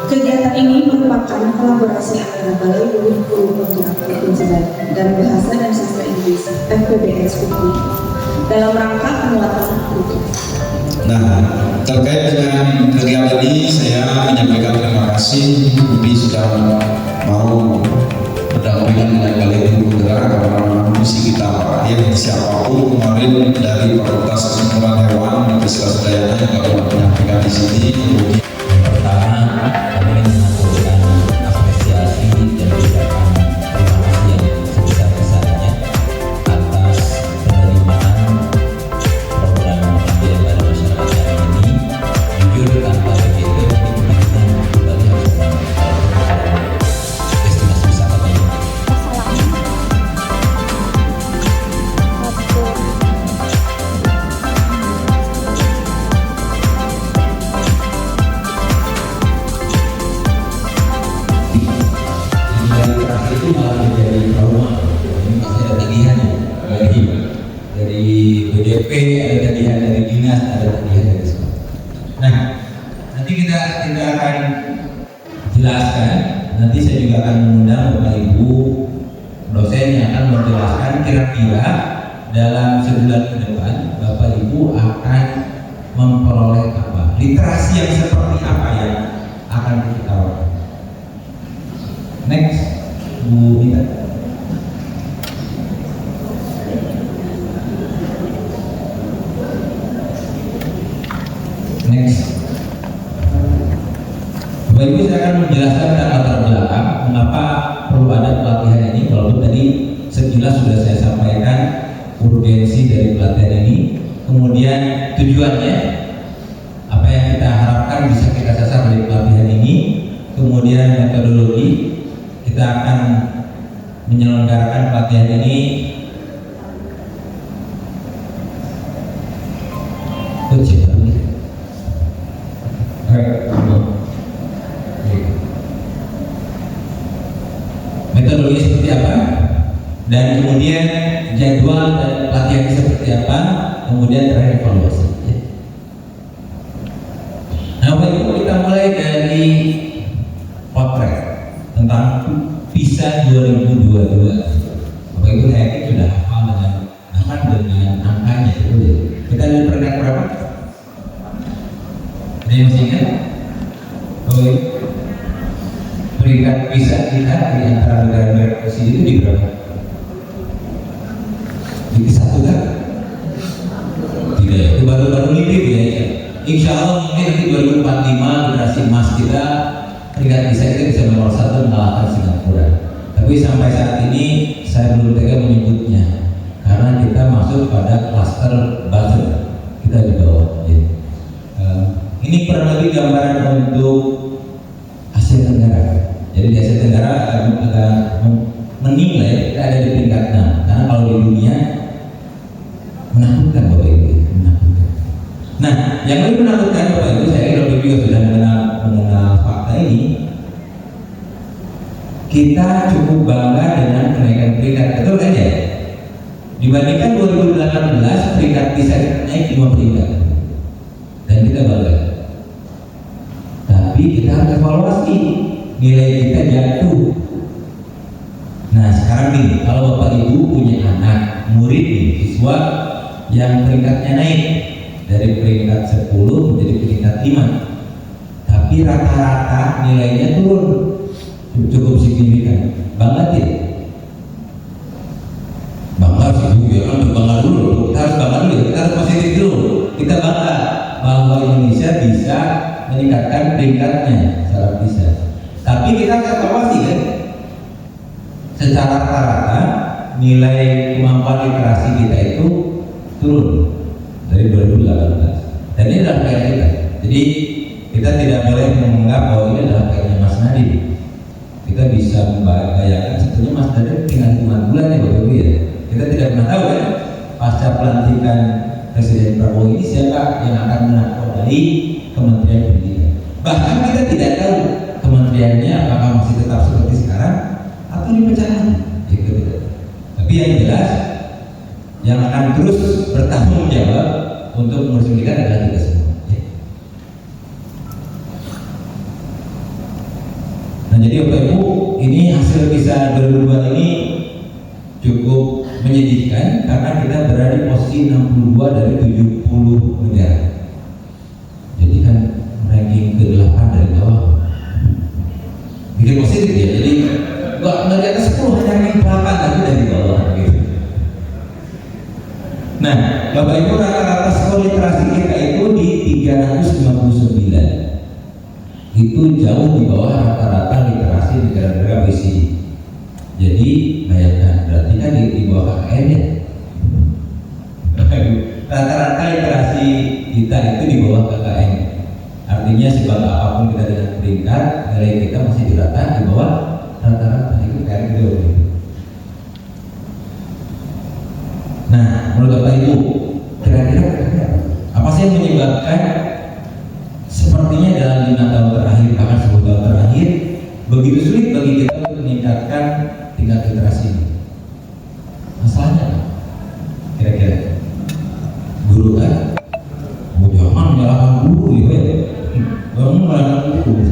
Kegiatan ini merupakan kolaborasi antara Balai Guru Kultural Provinsi Bali dan Bahasa dan Sastra Inggris FPBS UPI dalam rangka penguatan kultur. Nah, terkait dengan kegiatan ini saya menyampaikan terima kasih UPI sudah mau berdampingan dengan Balai Guru Kultural karena misi kita yang siapapun kemarin dari Fakultas Kedokteran Hewan dan Kesehatan juga dapat menyampaikan di sini. Pertama, kami ingin mengaturkan apresiasi dan ucapan terima kasih yang sebesar-besarnya atas penerimaan program pengabdian pada masyarakat kami ini. Jujur tanpa begitu kemungkinan Bali harus destinasi wisata ini. Itu malah menjadi trauma. Ini pasti ada tagihannya dari BDP, ada tagihan dari dinas, ada tagihan dari sekolah. Nah, nanti kita akan jelaskan. Nanti saya juga akan mengundang Bapak Ibu dosen yang akan menjelaskan kira-kira dalam sebulan ke depan Bapak Ibu akan memperoleh apa, literasi yang seperti apa yang akan kita tawarkan. Next. Bu Ita. Next. Bapak Ibu, saya akan menjelaskan tentang latar belakang mengapa perlu ada pelatihan ini. Walaupun tadi sekilas sudah saya sampaikan urgensi dari pelatihan ini, kemudian tujuannya, apa yang kita harapkan bisa kita sasar dari pelatihan ini, kemudian metodologi. Kita akan menyelenggarakan pelatihan ini metodologi seperti apa, dan kemudian jadwal dan pelatihan seperti apa, kemudian terakhir evaluasi. Nah, Bapak Ibu, kita mulai dari potret tentang PISA 2022. Bapak Ibu saya yakin sudah hafal dengan angkanya itu. Kita lihat peringkat berapa? Ada yang masih ingat? Bapak Ibu, peringkat PISA kita di antara negara-negara posisi itu di berapa? Di satu kan? Tidak, itu baru lipit ya. Insya Allah mungkin nanti 2045 generasi emas kita peringkat PISA kita bisa nomor 1 mengalahkan Singapura. Tapi sampai saat ini saya belum tega menyebutnya karena kita masuk pada klaster buzzer, kita di bawah. Ya. Ini kurang lebih gambaran untuk Asia Tenggara. Jadi di Asia Tenggara agak menilai kita ada di peringkat 6 karena kalau di dunia menakutkan Bapak Ibu, menakutkan. Nah, yang lebih menakutkan Bapak Ibu, saya kira Bapak Ibu juga sudah mengenal fakta ini. Kita cukup bangga dengan kenaikan peringkat, betul kan ya? Dibandingkan 2018 peringkat PISA naik 5 peringkat, dan kita bangga. Tapi kita harus evaluasi, nilai kita jatuh. Nah sekarang nih, kalau Bapak Ibu punya anak, murid nih, siswa yang peringkatnya naik dari peringkat 10 menjadi peringkat 5, tapi rata-rata nilainya turun cukup signifikan, bangga tidak? Bangga sih Bu, ya kan bangga dulu, kita harus bangga dulu, kita harus positif dulu. Kita bangga bahwa Indonesia bisa meningkatkan peringkatnya secara PISA. Tapi kita evaluasi kan, secara rata-rata nilai kemampuan literasi kita itu turun dari 2018, dan ini adalah PR kita. Jadi kita tidak boleh menganggap bahwa ini adalah PR-nya Mas Nadiem. Kita bisa membayangkan sebetulnya Mas Nadiem tinggal 5 bulan ya Bapak Ibu ya. Kita tidak pernah tahu kan pasca pelantikan Presiden Prabowo ini siapa yang akan menakodai Kementerian Pendidikan. Bahkan kita tidak tahu kementeriannya apakah masih tetap seperti sekarang atau dipecah lagi. Itu tidak. Tapi yang jelas yang akan terus bertanggung jawab untuk mengurus pendidikan adalah kita semua. ini hasil PISA 2002 ini cukup menyedihkan karena kita berada di posisi 62 dari 70 negara. Jadi kan ranking ke-8 dari bawah. Bikin positif ya. Jadi nggak di atas 10, hanya ranking 8 tapi dari bawah gitu. Nah, Bapak Ibu, rata-rata skor literasi kita itu di 359. Itu jauh di bawah rata-rata literasi negara-negara OECD. Jadi bayangkan, berarti kan di bawah KKN ya. Rata-rata literasi kita itu di bawah KKN. Artinya sebangga apapun kita dengan peringkat, nilai kita masih di bawah rata-rata itu kayak gitu. Nah, menurut Bapak Ibu, kira-kira apa sih yang menyebabkan sepertinya dalam 5 tahun terakhir, bahkan 10 tahun terakhir, begitu sulit bagi kita untuk meningkatkan tingkat literasi ini? Masalahnya apa? Kira-kira guru kan? Jangan menyalahkan guru ya, jangan menyalahkan guru.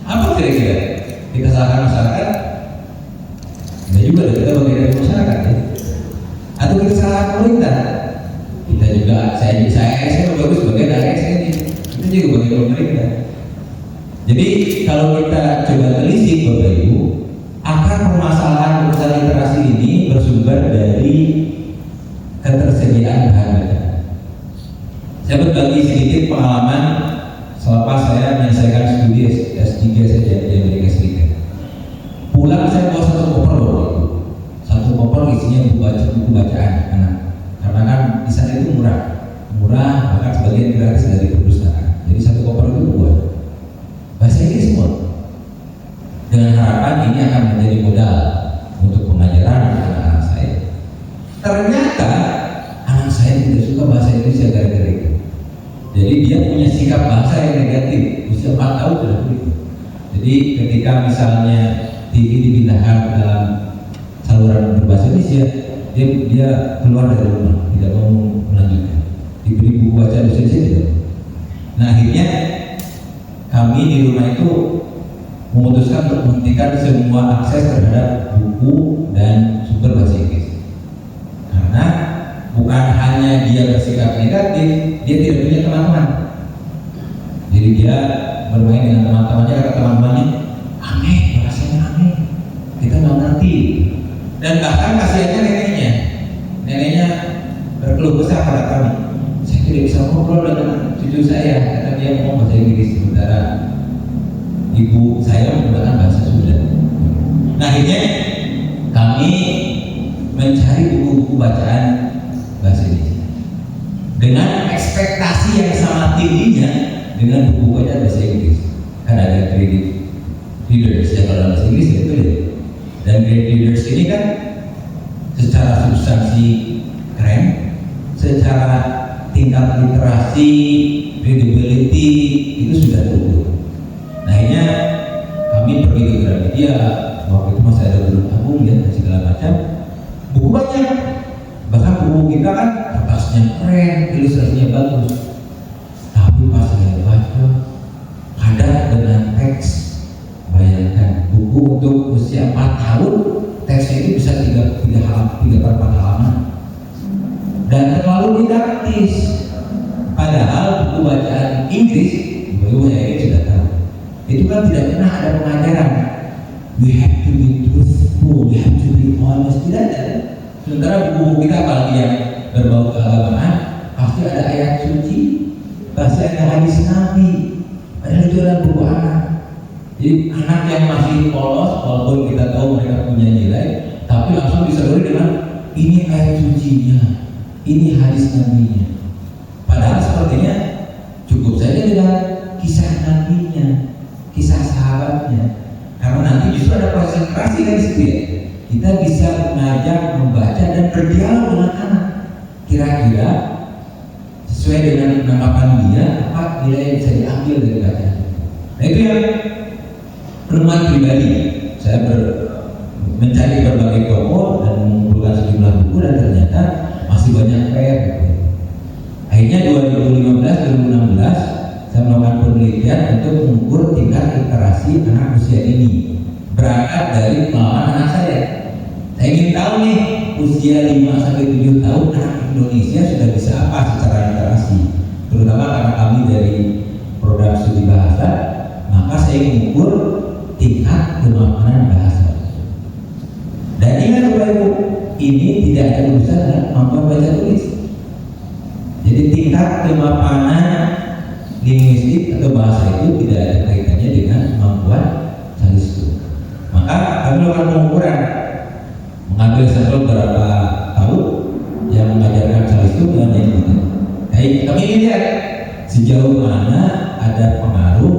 Apa kira-kira? Kita salahkan masyarakat? Tidak juga, kita bagian dari masyarakat ya. Atau kita salahkan pemerintah? Kita juga, saya bagus bagian dari ASN ini. Itu juga bagian pemerintah. Jadi kalau kita coba telisik Bapak Ibu, akar permasalahan urusan literasi ini bersumber dari ketersediaan bahan bacaan. Saya berbagi sedikit pengalaman selepas saya menyelesaikan studi S3 saja di Amerika Serikat. Pulang saya bawa satu koper isinya buku bacaan anak. Karena kan di sana itu murah, bahkan sebagian gratis dari perpustakaan. Jadi satu koper itu buat bahasa Inggris semua. Dengan harapan ini akan menjadi modal untuk pengajaran anak-anak saya. Ternyata anak saya tidak suka bahasa Inggris ya gara-gara itu. Jadi dia punya sikap bahasa yang negatif. Usia 4 tahun sudah begitu. Jadi ketika misalnya TV dipindahkan ke dalam saluran berbahasa Indonesia, dia keluar dari rumah, tidak mau melanjutkan. Diberi buku bacaan bahasa Indonesia tidak. Nah akhirnya kami di rumah itu memutuskan untuk menghentikan semua akses terhadap buku dan sumber bahasa Inggris. Karena bukan hanya dia bersikap negatif, dia tidak punya teman-teman. Jadi dia bermain dengan teman-temannya, kata teman-temannya, aneh, bahasanya aneh, kita nggak ngerti. Dan bahkan kasihannya neneknya berkeluh kesah pada kami. Saya tidak bisa ngobrol dengan cucu saya karena dia ngomong bahasa Inggris, sementara ibu saya menggunakan bahasa Sunda. Nah akhirnya kami mencari buku-buku bacaan bahasa Indonesia dengan ekspektasi yang sangat tingginya dengan buku bacaan bahasa Inggris. Kan ada credit readers ya kalau bahasa Inggris itu ya. Dan credit readers ini kan secara substansi keren, secara tingkat literasi, credibility itu sudah terukur. Nah akhirnya kami pergi ke Gramedia, waktu itu masih ada Gunung Agung ya, dan segala macam. Buku banyak, bahkan buku kita kan kertasnya keren, ilustrasinya bagus. Tapi pas saya baca, ada dengan teks, bayangkan buku untuk usia 4 tahun, teksnya itu bisa 3/4 halaman. Dan terlalu didaktis. Padahal buku bacaan Inggris, baru saya sudah tahu, itu kan tidak pernah ada pengajaran. We have to be truthful, we have to be honest, tidak ada. Sementara buku kita apalagi yang berbau keagamaan, pasti ada ayat suci, pasti ada hadis Nabi. Padahal itu adalah buku anak. Jadi anak yang masih polos, walaupun kita tahu mereka punya nilai, tapi langsung disedori dengan ini ayat sucinya, ini hadis Nabi-nya. Padahal sepertinya cukup saja dengan kisah Nabi-nya, kisah sahabatnya. Karena nanti justru ada konsentrasi dari situ ya. Kita bisa mengajak, membaca dan berdialog dengan anak. Kira-kira sesuai dengan penangkapan dia, apa nilai yang bisa diambil dari bacaan. Nah itu yang penemuan pribadi. Saya mencari berbagai toko dan mengumpulkan sejumlah buku dan ternyata masih banyak PR. Akhirnya 2015-2016 saya melakukan penelitian untuk mengukur tingkat literasi anak usia ini berangkat dari pengalaman anak saya. Saya ingin tahu nih, usia 5 sampai 7 tahun anak Indonesia sudah bisa apa secara literasi, terutama karena kami dari program studi bahasa, maka saya mengukur tingkat kemapanan bahasa. Dan ingat Bapak Ibu, ini tidak ada urusan dengan kemampuan baca tulis. Jadi tingkat kemapanan linguistik atau bahasa itu tidak ada kaitannya dengan kemampuan calistung. Maka kami melakukan pengukuran, mengambil sampel beberapa tahun yang mengajarkan calistung dengan yang tidak. Kami ingin lihat sejauh mana ada pengaruh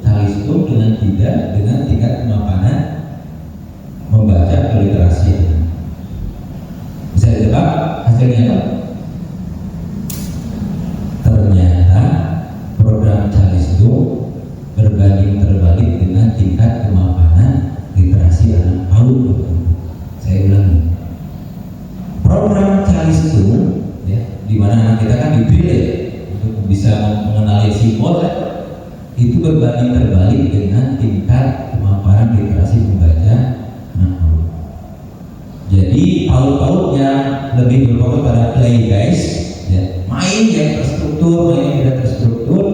calistung dengan tidak dengan tingkat kemapanan membaca literasi. Bisa ditebak hasilnya apa? Ternyata program calistung berbanding terbalik dengan tingkat kemapanan literasi anak PAUD. Saya ulangi, program calistung ya, di mana anak kita kan dipilih untuk bisa mengenali simbol ya, itu berbanding terbalik dengan tingkat kemapanan literasi membaca anak PAUD. Jadi PAUD yang lebih berfokus pada play guys, ya, main yang terstruktur, main yang tidak terstruktur,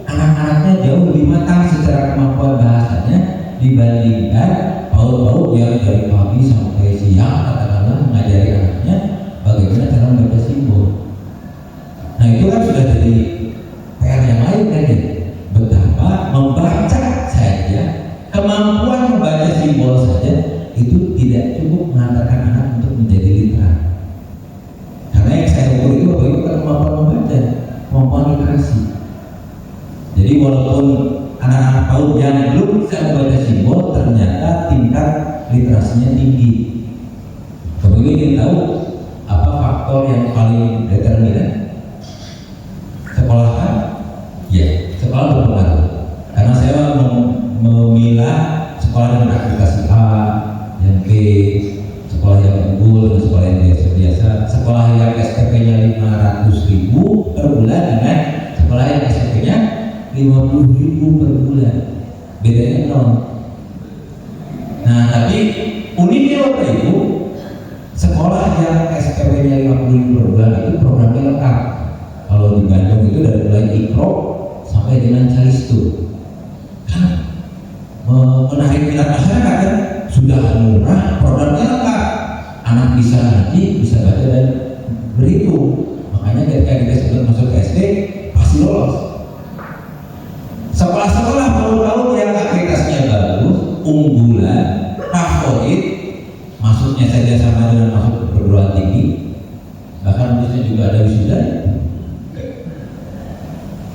anak-anaknya jauh lebih matang secara kemampuan bahasanya dibandingkan PAUD yang dari pagi sampai siang katakanlah mengajari anaknya bagaimana cara membaca simbol. Nah itu kan sudah jadi PR yang lain kan ya, betapa membaca saja, kemampuan membaca simbol saja itu tidak cukup mengantarkan anak untuk menjadi literat. Karena yang saya ukur itu bukan kemampuan membaca, kemampuan literasi. Jadi walaupun anak-anak PAUD yang belum bisa membaca simbol, ternyata tingkat literasinya tinggi. Bapak Ibu ingin tahu apa faktor yang paling determinan? Sekolah kan? Ya, sekolah berpengaruh. Karena saya memilah sekolah dengan akreditasi A, yang B, sekolah yang unggul, sekolah yang biasa, sekolah yang SPP-nya 500.000 per bulan dengan sekolah yang SPP-nya 50.000 per bulan, bedanya 0. Nah tapi uniknya Bapak Ibu, sekolah yang SPP-nya 50.000 per bulan itu programnya lengkap. Kalau di Bandung itu dari mulai Ikro sampai dengan calistung, kan menarik minat masyarakat kan, sudah murah, programnya lengkap, anak bisa ngaji, bisa baca dan berhitung. Makanya ketika kita sudah masuk ke SD pasti lolos. Sekolah-sekolah PAUD yang akreditasinya bagus, unggulan, favorit, masuknya saja sama dengan masuk ke perguruan tinggi, bahkan biasanya juga ada wisuda.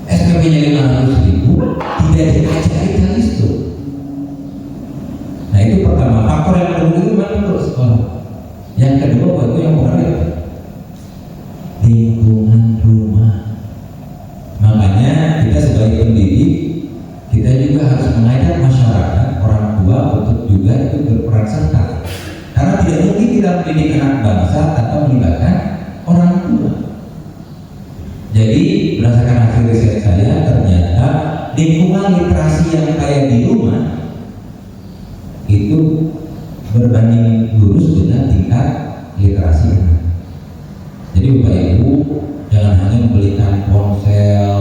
SPP-nya 500.000 tidak diajari calistung. Nah itu pertama, faktor yang kedua itu mana menurut sekolah. Yang kedua waktu yang mempengaruhi lingkungan rumah. Makanya kita sebagai pendidik, kita juga harus mengajak masyarakat, orang tua untuk juga ikut berperan serta. Karena tidak mungkin kita mendidik anak bangsa tanpa melibatkan orang tua. Jadi berdasarkan hasil riset saya, ternyata lingkungan literasi yang kayak di rumah itu berbanding lurus dengan tingkat literasi anak. Jadi Bapak Ibu jangan hanya membelikan ponsel,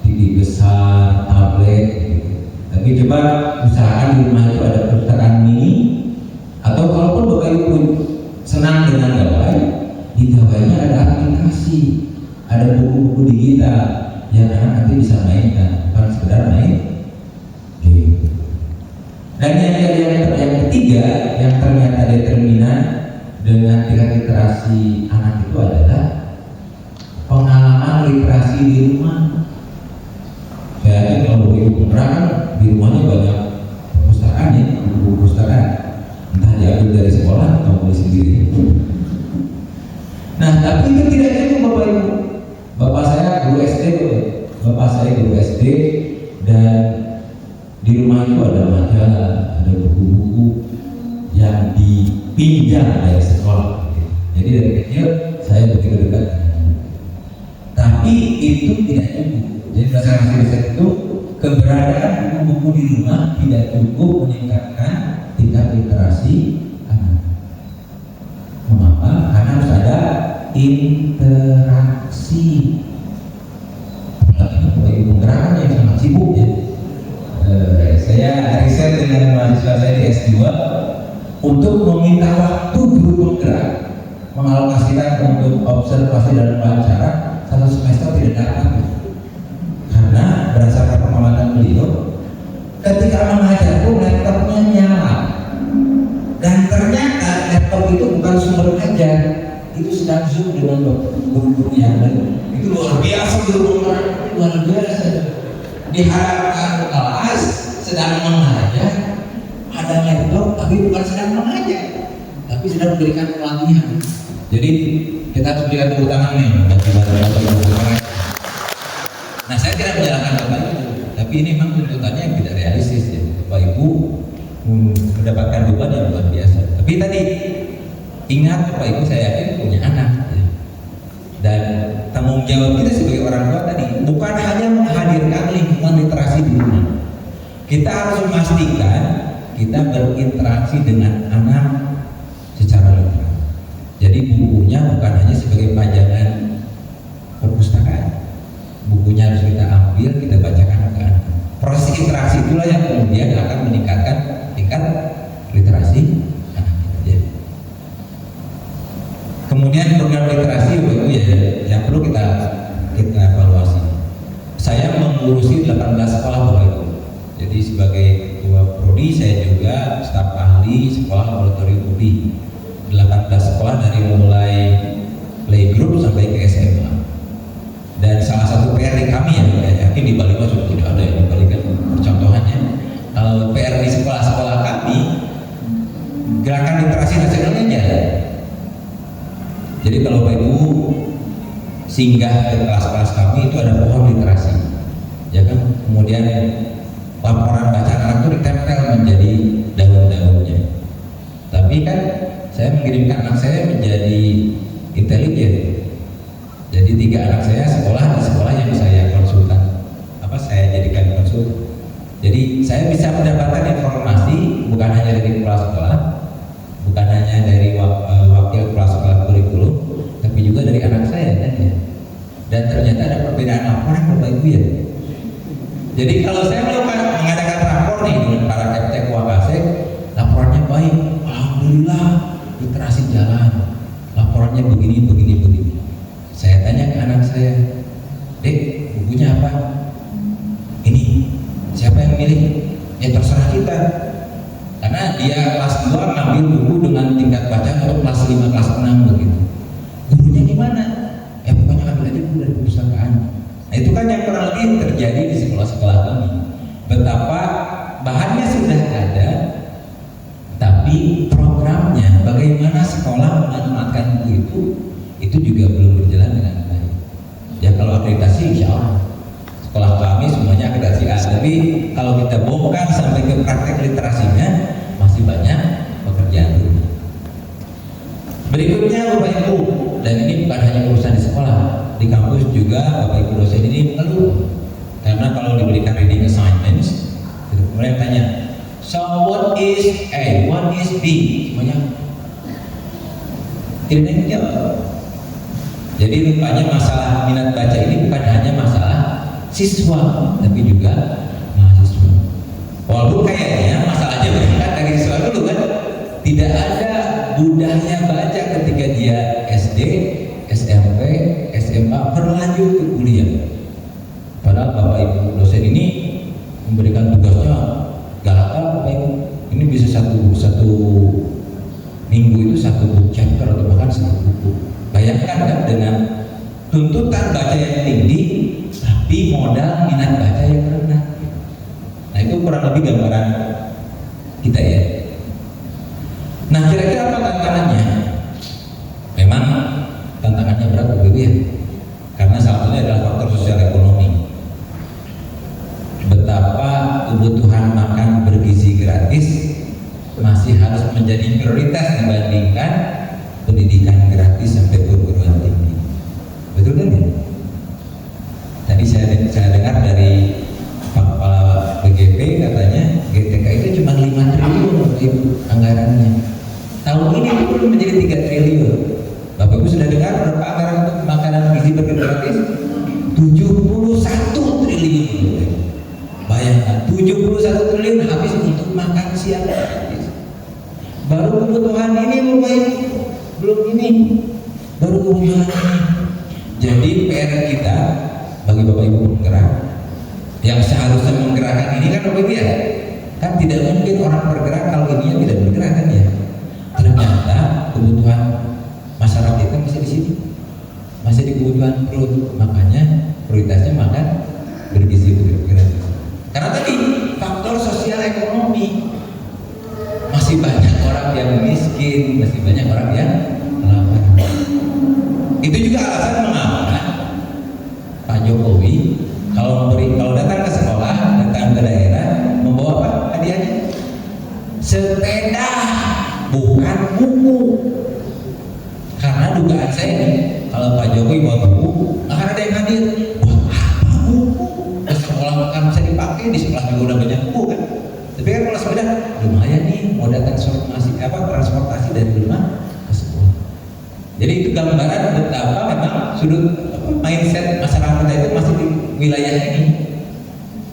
TV besar, tablet, gitu. Tapi coba usahakan di rumah itu ada perpustakaan mini, atau kalaupun Bapak Ibu senang dengan gawai, di gawainya ada aplikasi, ada buku-buku digital yang anak nanti bisa mainkan, bukan sekedar main game. Dan yang ketiga yang ternyata determinan dengan tingkat literasi anak itu adalah pengalaman literasi di rumah. Saya kalau begitu penerangan di rumahnya banyak perpustakaan ya, buku perpustakaan, entah diambil dari sekolah atau beli sendiri. Nah tapi itu tidak cukup Bapak Ibu. Bapak saya guru SD, dan di rumah itu ada majalah, ada buku-buku yang dipinjam dari sekolah. Jadi dari kecil saya begitu dekat. Tapi itu tidak cukup. Jadi berdasarkan riset itu, keberadaan buku-buku di rumah tidak cukup meningkatkan tingkat literasi anak. Mengapa? Karena harus ada interaksi. Penggeraknya yang sangat sibuk ya. Saya riset dengan mahasiswa saya di S2 untuk meminta waktu guru penggerak mengalokasikan untuk observasi dan wawancara satu semester tidak dapat, karena berdasarkan pengalaman beliau ketika mengajar pun laptopnya nyala dan ternyata laptop itu bukan sumber ajar, itu sedang zoom dengan guru-guru yang lain. Itu luar biasa, guru luar biasa di hadapan kelas sedang mengajar ada laptop tapi bukan sedang mengajar tapi sedang memberikan pelatihan. Jadi kita harus berikan tepuk tangan nih bagi bapak. Nah, saya tidak menyalahkan bapak ibu, tapi ini memang tuntutannya yang tidak realistis ya. Bapak ibu mendapatkan beban yang luar biasa. Tapi tadi ingat, bapak ibu saya yakin punya anak ya. Dan tanggung jawab kita sebagai orang tua tadi bukan hanya menghadirkan lingkungan literasi di rumah. Kita harus memastikan kita berinteraksi dengan anak secara literal. Jadi bukunya bukan hanya sebagai pajangan perpustakaan. Bukunya harus kita ambil, kita bacakan ke anak. Proses interaksi itulah yang kemudian akan meningkatkan tingkat literasi anak kita. Kemudian program literasi itu ya yang perlu kita evaluasi. Saya mengurusi 18 sekolah Bapak Ibu. Jadi sebagai ketua prodi saya juga staf ahli sekolah laboratorium UPI. 18 sekolah dari mulai playgroup sampai ke SMA. Dan salah satu PR di kami ya, saya yakin di Bali sudah tidak ada yang dibalikan percontohannya. Kalau PR di sekolah-sekolah kami, gerakan literasi nasionalnya jalan. Jadi kalau Bapak Ibu singgah ke kelas-kelas kami itu ada pohon literasi, ya kan? Kemudian laporan bacaan anak itu ditempel menjadi daun-daunnya. Tapi kan saya mengirimkan anak saya menjadi intelijen. Jadi 3 anak saya sekolah di sekolah yang saya konsultan, saya jadikan konsultan. Jadi saya bisa mendapatkan informasi bukan hanya dari kepala sekolah, bukan hanya dari wakil kepala sekolah kurikulum, tapi juga dari anak saya kan ya. Dan ternyata ada perbedaan laporan Bapak Ibu ya. Jadi kalau saya mengadakan rapor nih dengan para keptek wakasek, laporannya baik, alhamdulillah literasi jalan, laporannya begini. Saya tanya ke anak saya, Dek, bukunya apa? Ini, siapa yang milih? Ya terserah kita. Karena dia kelas 2 ngambil buku dengan tingkat baca untuk kelas 5, kelas 6 begitu. Gurunya gimana? Ya pokoknya ambil aja buku dari perpustakaan. Nah itu kan yang kurang lebih terjadi di sekolah-sekolah kami. Betapa bahannya sudah ada, tapi programnya bagaimana sekolah memanfaatkan buku itu juga belum berjalan dengan baik. Ya kalau akreditasi insya Allah sekolah kami semuanya akreditasi A, tapi kalau kita bongkar sampai ke praktek literasinya masih banyak pekerjaan rumah. Berikutnya Bapak Ibu, dan ini bukan hanya urusan di sekolah, di kampus juga Bapak Ibu dosen ini perlu, karena kalau diberikan reading assignments kemudian tanya, so what is A, what is B, semuanya tidak ada yang jawab. Jadi rupanya masalah minat baca ini bukan hanya masalah siswa, tapi juga mahasiswa. Walaupun kayaknya masalahnya berangkat dari siswa dulu kan, tidak ada budaya baca ketika dia SD, SMP, SMA berlanjut ke kuliah. Padahal Bapak Ibu dosen ini memberikan tugasnya galakal Bapak Ibu. Ini bisa satu minggu itu 1 chapter atau bahkan 1 buku. Bayangkan kan dengan tuntutan baca yang tinggi tapi modal minat baca yang rendah. Nah itu kurang lebih gambaran kita ya. Nah kira-kira apa tantangannya? Memang tantangannya berat begitu ya, karena salah satunya adalah faktor sosial ekonomi. Betapa kebutuhan makan bergizi gratis masih harus menjadi prioritas dibandingkan pendidikan gratis sampai perguruan tinggi. Betul kan ya? Tadi saya dengar dari Pak Kepala BGP katanya GTK itu cuma 5 triliun. Bapak Ibu anggarannya. Tahun ini belum menjadi 3 triliun. Bapak Ibu sudah dengar berapa anggaran untuk makanan gizi bergizi gratis? 71 triliun. Bayangkan 71 triliun habis untuk makan siang gratis. Baru kebutuhan ini Bapak Ibu, belum ini, baru kebutuhan ini. Jadi PR kita bagi Bapak Ibu penggerak yang seharusnya menggerakkan ini kan Bapak Ibu ya, kan tidak mungkin orang bergerak kalau ininya tidak bergerak kan ya. Ternyata kebutuhan masyarakat kita masih di sini, masih di kebutuhan perut, makanya prioritasnya makan bergizi gratis. Karena tadi faktor sosial ekonomi, masih banyak orang yang miskin, masih banyak orang yang lapar. Itu juga alasan mengapa Pak Jokowi kalau datang ke sekolah, datang ke daerah, membawa apa hadiahnya? Sepeda, bukan buku. Karena dugaan saya nih, kalau Pak Jokowi bawa buku, akan ada yang hadir. Buat apa buku? Di sekolah kan bisa dipakai, di sekolah juga udah banyak buku kan. Tapi kan kalau sepeda lumayan nih, mau datang transportasi dari rumah ke sekolah. Jadi itu gambaran betapa memang sudut mindset masyarakat kita itu masih di wilayah ini,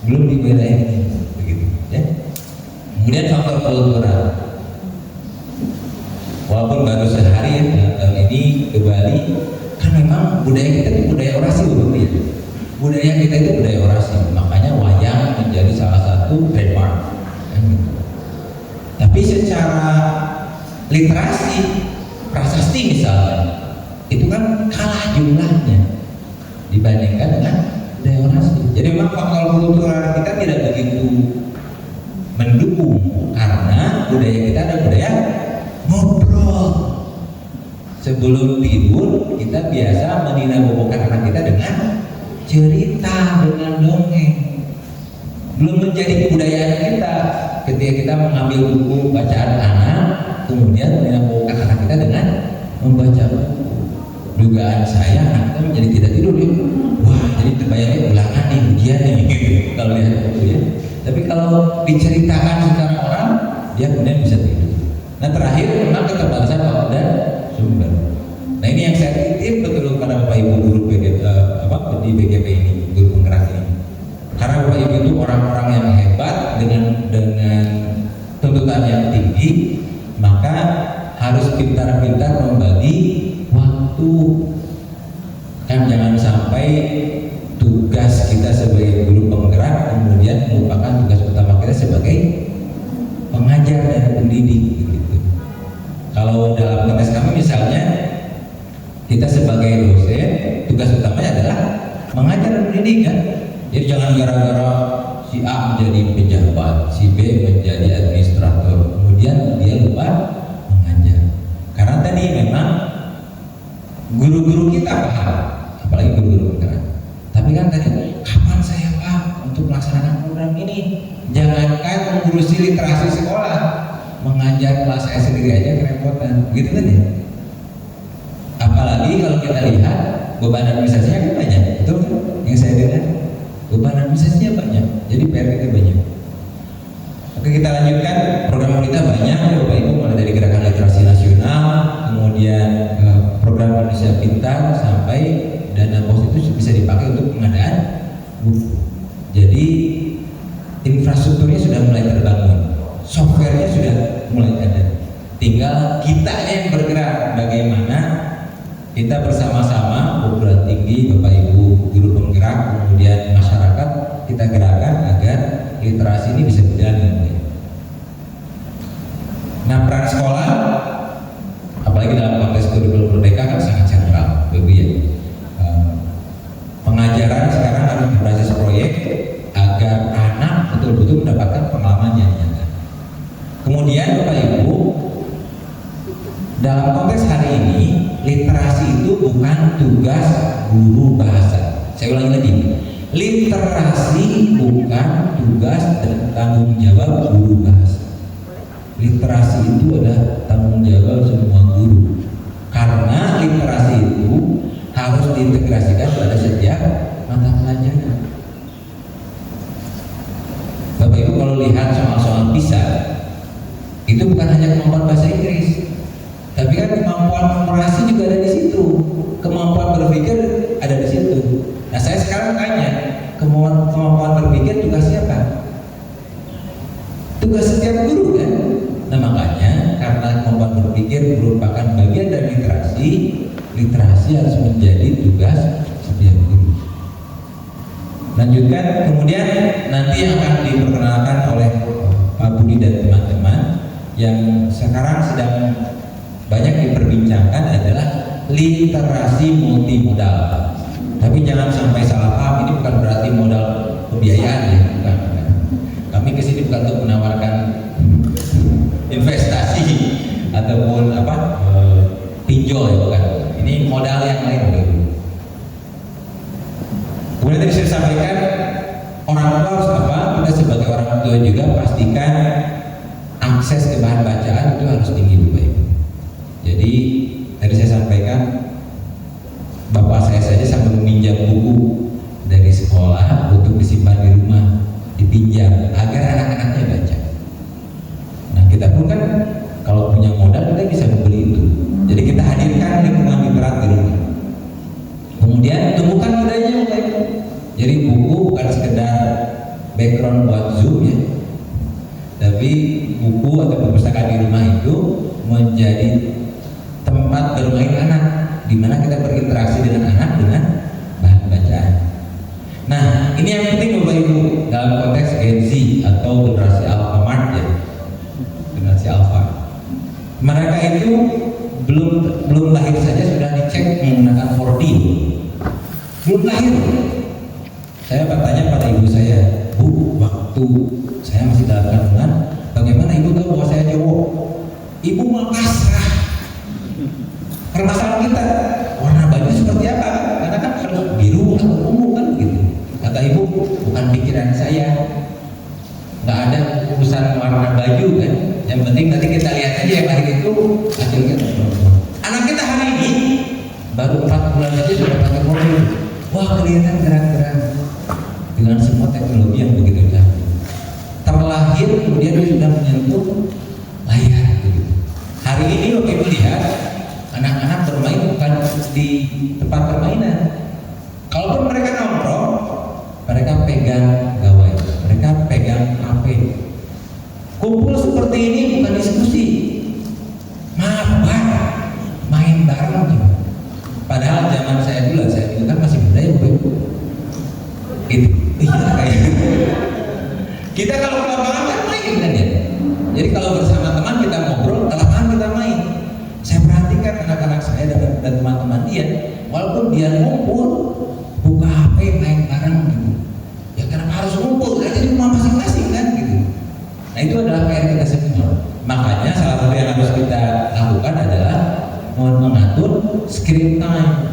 belum di wilayah ini, begitu ya. Kemudian faktor kultural. Walaupun baru sehari ya tahun ini ke Bali, kan memang budaya kita itu budaya orasi betul ya. Budaya kita itu budaya orasi, makanya wayang menjadi salah satu trademark. Tapi secara literasi, prasasti misalnya, itu kan kalah jumlahnya dibandingkan dengan budaya orasi. Jadi memang faktor kultural kita tidak begitu mendukung karena budaya kita ada budaya ngobrol. Sebelum tidur kita biasa meninabobokan anak kita dengan cerita, dengan dongeng. Belum menjadi kebudayaan kita ketika kita mengambil buku bacaan anak, kemudian meninabobokan anak kita dengan membaca buku. Dugaan saya anak kita menjadi tidak tidur ya. Wah, jadi terbayangnya ulangan nih, ujian nih gitu, kalau lihat buku ya. Tapi kalau diceritakan secara orang, dia kemudian bisa tidur. Nah terakhir memang keterbatasan waktu dan sumber. Nah ini yang saya titip betul pada Bapak Ibu guru di BGP ini, guru penggerak ini. Karena Bapak Ibu itu orang-orang yang hebat dengan tuntutan yang tinggi, maka harus pintar-pintar membagi waktu. Kan jangan sampai tugas kita sebagai guru penggerak kemudian melupakan tugas utama kita sebagai pengajar dan pendidik gitu. Kalau dalam konteks kami misalnya kita sebagai dosen tugas utamanya adalah mengajar dan pendidik kan. Jadi jangan gara-gara si A menjadi pejabat, si B menjadi administrator, kemudian dia lupa mengajar. Karena tadi memang guru-guru kita paham, apalagi guru-guru penggerak. Tapi kan tadi kapan saya paham untuk melaksanakan program ini? Jangankan mengurusi literasi sekolah, mengajar kelas saya sendiri aja kerepotan, gitu kan ya? Apalagi kalau kita lihat beban administrasinya kan banyak, betul kan? Yang saya dengar beban administrasinya banyak, jadi PR kita banyak. Oke, kita lanjutkan. Program kita banyak, Bapak Ibu, mulai dari gerakan literasi nasional, kemudian program Indonesia Pintar, sampai dana pos itu bisa dipakai untuk pengadaan buku. Jadi infrastrukturnya sudah mulai terbangun, softwarenya sudah mulai ada. Tinggal kita yang bergerak bagaimana kita bersama-sama perguruan tinggi, Bapak Ibu guru penggerak, kemudian masyarakat, kita gerakkan agar literasi ini bisa berjalan. Nah, peran sekolah apalagi dalam konteks kurikulum merdeka kan sangat sentral, Bapak ya. Pengajaran sekarang harus berbasis proyek agar anak betul-betul mendapatkan pengalaman yang nyata. Kemudian Bapak Ibu, dalam konteks hari ini literasi itu bukan tugas guru bahasa. Saya ulangi lagi, literasi bukan tugas dan tanggung jawab guru bahasa. Literasi itu adalah tanggung jawab semua guru, karena literasi itu harus diintegrasikan pada setiap mata pelajaran. Bapak Ibu kalau lihat soal-soal PISA Itu bukan hanya kemampuan bahasa Inggris, tapi kan kemampuan numerasi juga ada di situ, kemampuan berpikir ada di situ. Nah, saya sekarang tanya, kemampuan berpikir tugas siapa? Tugas setiap guru kan? Nah, makanya karena kemampuan berpikir merupakan bagian dari literasi harus menjadi tugas setiap guru. Lanjutkan, kemudian nanti akan diperkenalkan oleh Pak Budi dan teman-teman yang sekarang sedang banyak diperbincangkan adalah literasi multimodal. Tapi jangan sampai salah paham, ini bukan berarti modal pembiayaan ya, bukan. Kami kesini bukan untuk menawarkan investasi ataupun pinjol ya, bukan. Ini modal yang lain gitu. Kemudian tadi saya sampaikan orang tua harus apa? Kita sebagai orang tua juga pastikan akses ke bahan bacaan itu harus tinggi Bapak Ibu. Jadi tadi saya sampaikan bapak saya saja sampai meminjam buku dari sekolah untuk disimpan di rumah, dipinjam agar anak-anaknya baca. Nah, kita pun kan kalau punya modal kita bisa membeli itu. Jadi kita hadirkan lingkungan literat di rumah. Kemudian tumbuhkan budayanya Bapak Ibu. Jadi buku bukan sekedar background buat Zoom ya, tapi buku atau perpustakaan di rumah itu menjadi tempat bermain anak, di mana kita berinteraksi dengan anak dengan bahan bacaan. Nah, ini yang penting Bapak Ibu dalam konteks Gen Z atau generasi Alpha Mart ya, generasi Alpha. Mereka itu belum lahir saja sudah dicek menggunakan 4D. Belum lahir. Saya bertanya pada ibu saya, Bu, waktu saya masih dalam kandungan, bagaimana ibu tahu bahwa saya cowok? Ibu malah pasrah. Permasalahan kita, warna baju seperti apa? Karena kan harus biru atau ungu kan gitu. Kata ibu, bukan pikiran saya. Nggak ada urusan warna baju kan. Yang penting nanti kita lihat aja yang lahir itu hasilnya. Anak kita hari ini baru 4 bulan aja sudah pakai mobil. Wah, kelihatan gerak-gerak dengan semua teknologi yang begitu canggih. Terlahir kemudian dia sudah menyentuh layar begitu. Hari ini Bapak Ibu lihat anak-anak bermain bukan di tempat permainan. Kalaupun mereka nongkrong, mereka pegang gawai, mereka pegang HP. Kumpul seperti ini bukan diskusi, mabar, main bareng gitu. Padahal zaman saya dulu kan masih muda ya Bapak Ibu. Gitu. Iya kayak gitu. Kita kalau ke lapangan kan main kan ya. Jadi kalau bersama teman kita ngobrol, ke lapangan kita main. Saya perhatikan anak-anak saya dan teman-teman dia, walaupun dia ngumpul, buka HP main bareng gitu. Ya kenapa harus ngumpul? Kan di rumah masing-masing kan gitu. Nah itu adalah PR kita semua. Makanya salah satu yang harus kita lakukan adalah mengatur screen time.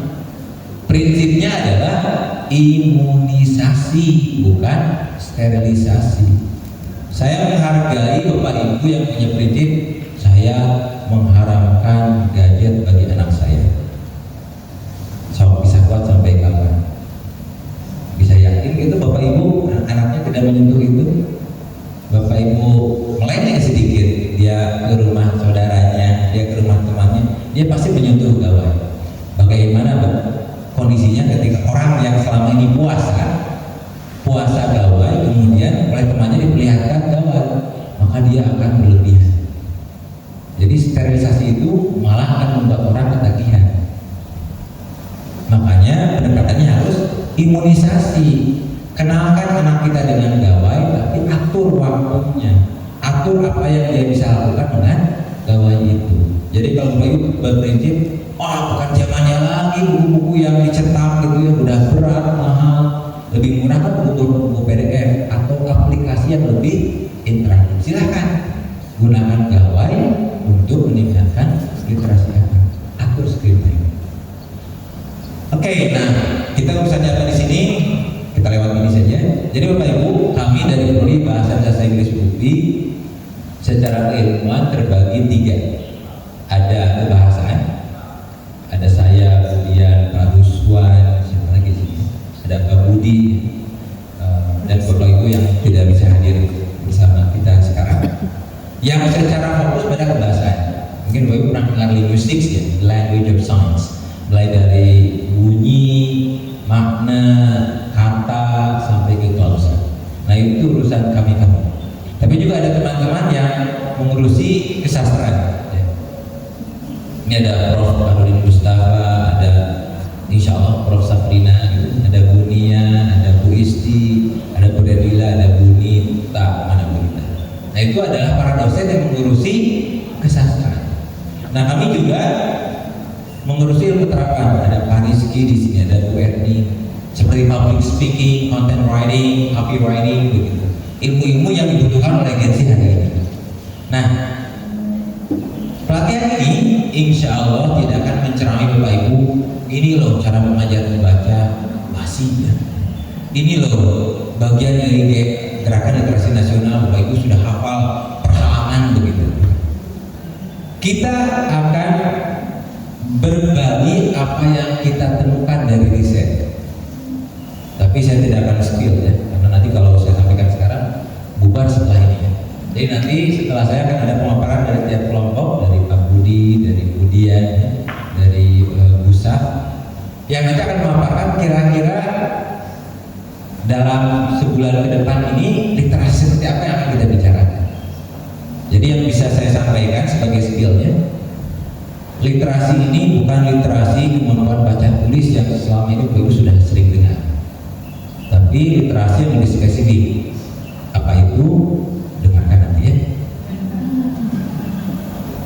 Prinsipnya adalah imunisasi, bukan sterilisasi. Saya menghargai Bapak Ibu yang punya prinsip saya mengharamkan gadget bagi anak saya. So, bisa kuat sampai kapan? Bisa yakin gitu Bapak Ibu anaknya tidak menyentuh itu? Bapak Ibu melenceng sedikit, dia ke rumah saudaranya, dia ke rumah temannya, dia pasti menyentuh gawai. Bagaimana kondisinya ketika orang yang selama ini puasa gawai, kemudian oleh temannya diperlihatkan gawai, maka dia akan berlebihan. Jadi sterilisasi itu malah akan membuat orang ketagihan. Makanya pendekatannya harus imunisasi. Kenalkan anak kita dengan gawai, tapi atur waktunya, atur apa yang dia bisa lakukan dengan gawai itu. Jadi kalau Bapak berprinsip, bukan zamannya lagi buku-buku yang dicetak gitu ya, udah berat, mahal, lebih murah kan buku PDF atau aplikasi yang lebih interaktif. Silahkan gunakan gawai untuk meningkatkan literasi anak. Atur screen time. Oke, nah kita urusannya apa di sini? Kita lewat ini saja. Jadi Bapak Ibu, kami dari Prodi Bahasa dan Sastra Inggris UPI secara keilmuan terbagi 3. Ada kebahasaan, ada saya, kemudian Pak Ruswan, siapa lagi sini? Ada Pak Budi dan Bapak Ibu yang tidak bisa hadir bersama kita sekarang. yang secara fokus pada kebahasaan. Mungkin Bapak Ibu pernah dengar linguistics ya, language of science, mulai dari bunyi, makna, kata sampai ke klausa. Nah itu urusan kami. Tapi juga ada teman-teman yang mengurusi kesastraan. Ya. Ini ada Prof. Adolin Mustafa, ada Insya Allah Prof. Safrina, gitu. Ada Bunia, ada Bu Isti, ada Bu Dedila, ada Bu Nita, mana Bu Nita. Nah itu adalah para dosen yang mengurusi kesastraan. Nah kami juga mengurusi ilmu terapan. Ada Pak Rizky di sini, ada Bu Erni, seperti public speaking, content writing, copywriting, begitu. Ilmu-ilmu yang dibutuhkan oleh agensi hari ini. Nah, pelatihan ini insya Allah tidak akan menceramai Bapak Ibu. Ini loh cara mengajar membaca masih ya. Ini loh bagian dari gerakan literasi nasional. Bapak Ibu sudah hafal per halaman begitu. Kita akan berbagi apa yang kita temukan dari riset. Tapi saya tidak akan spill ya, karena nanti kalau saya sampaikan sekarang bubar setelah ini. Jadi nanti setelah saya akan ada pemaparan dari tiap kelompok, dari Pak Budi, dari Budian, dari Busa, yang nanti akan memaparkan kira-kira dalam sebulan ke depan ini literasi seperti apa yang akan kita bicarakan. Jadi yang bisa saya sampaikan sebagai skillnya, literasi ini bukan literasi kemampuan baca tulis yang selama ini Bapak Ibu sudah sering dengar, tapi literasi yang lebih spesifik. Apa itu? Dengarkan nanti ya.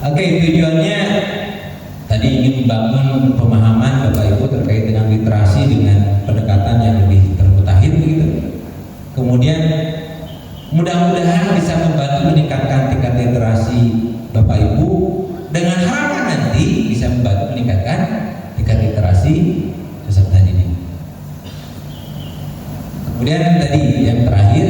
Oke, tujuannya tadi ingin membangun pemahaman Bapak Ibu terkait dengan literasi dengan pendekatan yang lebih termutakhir begitu. Kemudian mudah-mudahan bisa membantu meningkatkan tingkat literasi Bapak Ibu dengan harapan nanti bisa membantu meningkatkan tingkat literasi peserta didik. Kemudian tadi yang terakhir,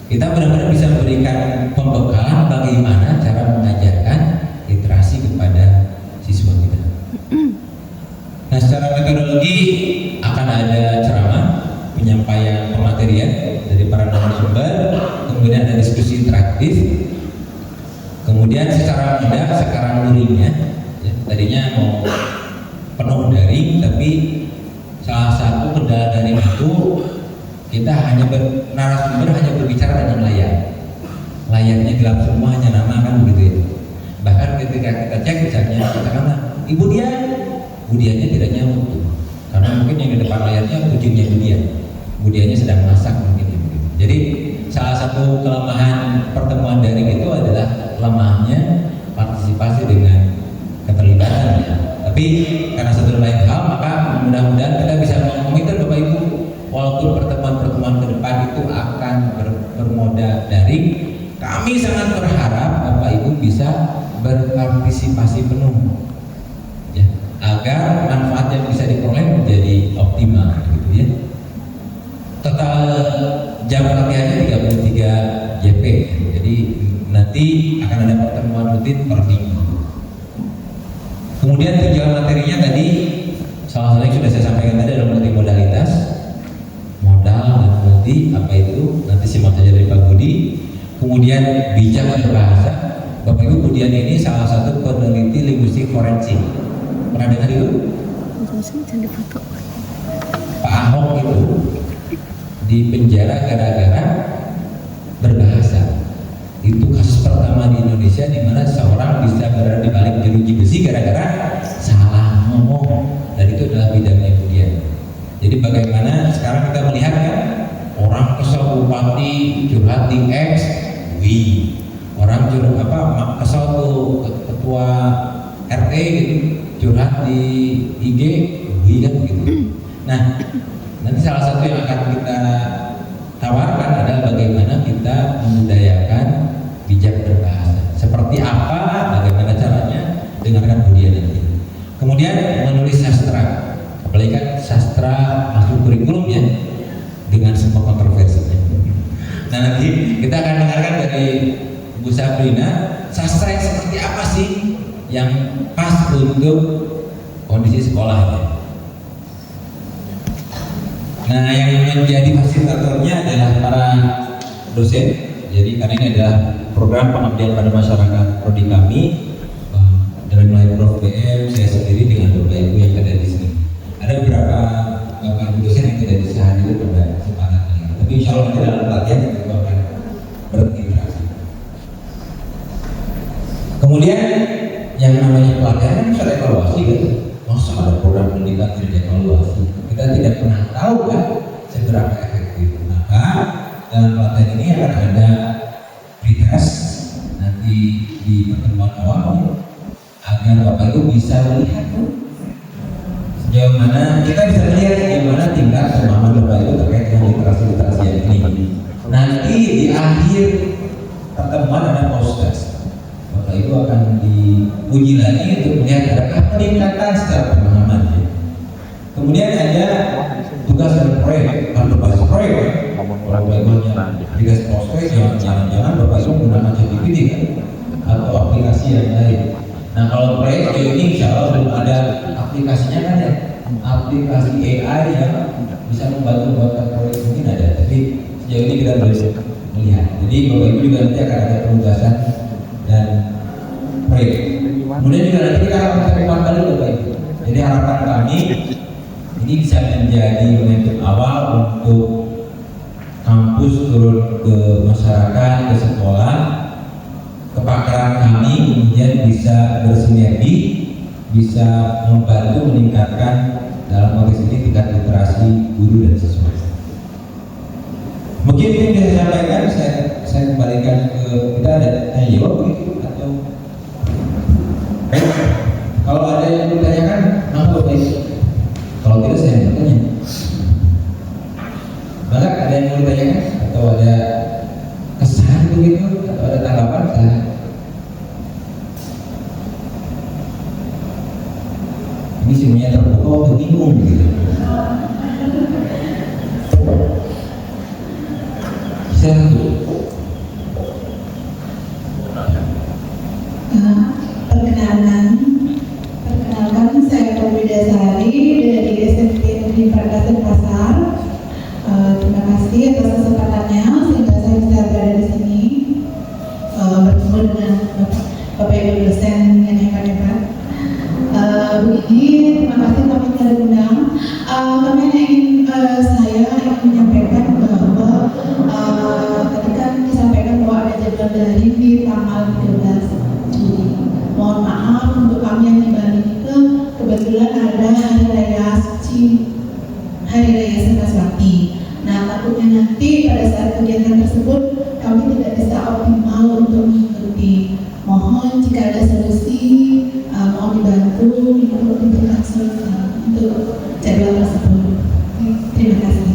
kita benar-benar bisa memberikan pembekalan bagaimana cara mengajarkan literasi kepada siswa kita. Nah, secara metodologi akan ada ceramah, penyampaian pematerian dari para narasumber, kemudian ada diskusi interaktif, kemudian secara mudah sekarang luringnya, ya, tadinya mau penuh daring, tapi salah satu kendala daring itu kita hanya narasumber hanya berbicara dengan layarnya gelap semua, hanya nama kan begitu ya. Bahkan ketika kita cek misalnya katakanlah Ibu Budiannya tidak nyambung karena mungkin yang di depan layarnya kucingnya Budiannya sedang masak mungkin ya, begitu. Jadi salah satu kelemahan pertemuan daring itu adalah lemahnya partisipasi dengan keterlibatan ya. Tapi karena satu lain hal maka mudah-mudahan kita bisa mengomitmen Bapak Ibu, walaupun pertemuan-pertemuan ke depan itu akan bermoda daring, kami sangat berharap Bapak Ibu bisa berpartisipasi penuh ya, agar manfaat yang bisa diperoleh menjadi optimal gitu ya. Total jam latihannya 33 JP, jadi nanti akan ada pertemuan rutin per minggu. Kemudian tujuan materinya tadi salah satu yang sudah saya sampaikan tadi adalah multimodalitas, modal dan multi. Apa itu? Nanti simak saja dari Pak Budi. Kemudian bijak berbahasa. Bapak Ibu, Budian ini salah satu peneliti linguistik forensik. Pernah dengar itu? Pak Ahok itu di penjara gara-gara berbahasa. Itu kasus pertama di Indonesia di mana seorang bisa berada di balik jeruji besi gara-gara salah ngomong, dan itu adalah bidangnya Budian. Jadi bagaimana sekarang kita melihat kan, orang kesel bupati curhat di X, orang curhat kesel tuh ketua RT gitu curhat di IG, kan gitu. Nah, nanti salah satu yang akan kita tawarkan adalah bagaimana kita membudayakan bijak berbahasa. Seperti apa, bagaimana caranya, dengarkan Budian nanti. Kemudian menulis sastra, apalagi kan sastra masuk kurikulum ya, dengan semua kontroversinya. Nah nanti kita akan dengarkan dari Bu Sabrina, sastra yang seperti apa sih yang pas untuk kondisi sekolahnya. Nah yang menjadi fasilitatornya adalah para dosen Jadi karena ini adalah program pengabdian pada masyarakat prodi kami, dari mulai Prof BM, saya sendiri dengan Bapak Ibu yang ada di sini. Ada beberapa Bapak Ibu dosen yang tidak bisa hadir pada kesempatan ini. Tapi insya Allah nanti dalam pelatihan kita akan berinteraksi. Kemudian yang namanya pelatihan kan bisa evaluasi kan? Masa ada program pendidikan tidak evaluasi? Kita tidak pernah tahu kan seberapa efektif. Maka dalam pelatihan ini akan ada pretest nanti di pertemuan awal agar Bapak Ibu bisa melihat sejauh mana kita bisa melihat sejauh mana tingkat pemahaman Bapak Ibu terkait dengan literasi yang ini. Nanti di akhir pertemuan ada post test. Bapak Ibu akan diuji lagi untuk melihat adakah peningkatan secara pemahaman. Kemudian ada tugas dan proyek, kan berbasis proyek. Kalau Bapak Ibu tugas prospek, jangan-jangan Bapak Ibu menggunakan ChatGPT kan atau aplikasi yang lain. Nah kalau proyek ini insya Allah belum ada aplikasinya kan ya, aplikasi AI yang bisa membantu membuat proyek mungkin ada, tapi sejauh ini kita belum melihat. Jadi Bapak Ibu juga nanti akan ada penugasan dan proyek. Kemudian juga nanti kita akan melakukan kali Bapak Ibu. Jadi harapan kami ini bisa menjadi momentum awal untuk kampus turun ke masyarakat, ke sekolah, kepakaran kami kemudian bisa bersinergi, bisa membantu meningkatkan dalam konteks ini tingkat literasi guru dan siswa. Mungkin ini bisa saya sampaikan, saya kembalikan ke kita ada tanya jawab begitu atau kalau ada yang ditanyakan, apa baik? Kalau tidak saya bertanya. Maka ada yang mau ditanyakan atau ada kesan begitu atau ada tanggapan saya? Ini semuanya terbuka atau bingung gitu. Perkenalkan saya Putri Dasari dari SMP Negeri Perkasa Pasar. Terima kasih atas kesempatannya sehingga saya bisa berada di sini bertemu dengan Bapak Ibu dosen yang hebat-hebat. Begini, terima kasih kami telah diundang. Kami ingin menyampaikan bahwa tadi kan disampaikan bahwa ada jadwal daring di tanggal 13 Juli. Mohon maaf untuk kami yang di Bali itu kebetulan ada hari raya suci, hari raya Saraswati. Nah, takutnya nanti pada saat kegiatan tersebut kami tidak bisa optimal untuk mengikuti. Mohon jika ada solusi, mohon dibantu untuk diberikan solusi untuk jadwal tersebut. Terima kasih.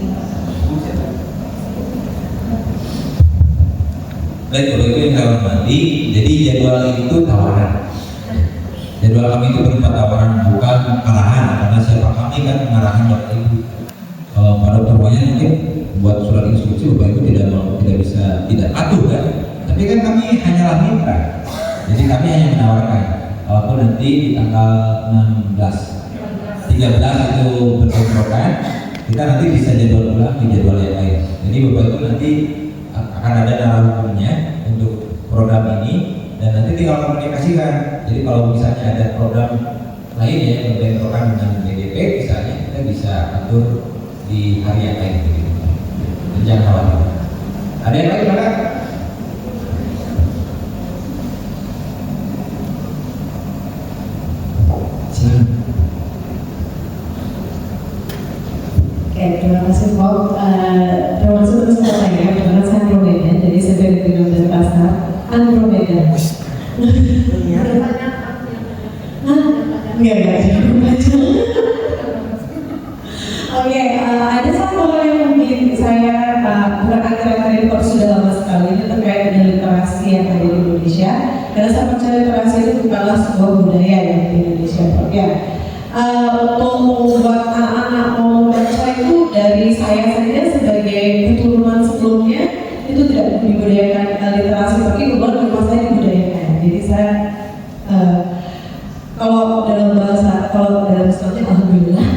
Baik, kalau itu yang saya hormati, jadi jadwal itu tawaran. Jadwal kami itu berupa tawaran, bukan arahan, karena siapa kami kan mengarahkan Bapak Ibu. Pada temuannya mungkin buat surat instruksi Bapak Ibu tidak bisa tidak patuh kan, tapi kan kami hanyalah mitra. Jadi kami hanya menawarkan, walaupun nanti di tanggal 13 itu berbentrokan, kita nanti bisa jadwal ulang di jadwal yang lain. Jadi Bapak Ibu nanti akan ada narasumbernya untuk program ini dan nanti tinggal komunikasikan. Jadi kalau misalnya ada program lain ya yang berbentrokan dengan BDP misalnya, kita bisa atur di hari yang lain. Jangan khawatir. Ada yang lain mana? Oke, terima kasih Bob. Terima kasih untuk semuanya. Karena saya Andromeda, jadi saya dari Film Pasar Andromeda. Oke, ada satu hal yang mungkin saya akhir-akhir ini sudah lama sekali ini terkait dengan literasi yang ada di Indonesia. Karena saya percaya literasi itu bukanlah sebuah budaya yang di Indonesia. Oke. Untuk membuat anak-anak mau membaca itu dari saya saja sebagai keturunan sebelumnya itu tidak dibudayakan literasi, tapi kebetulan rumah saya dibudayakan. Jadi saya kalau dalam Islamnya alhamdulillah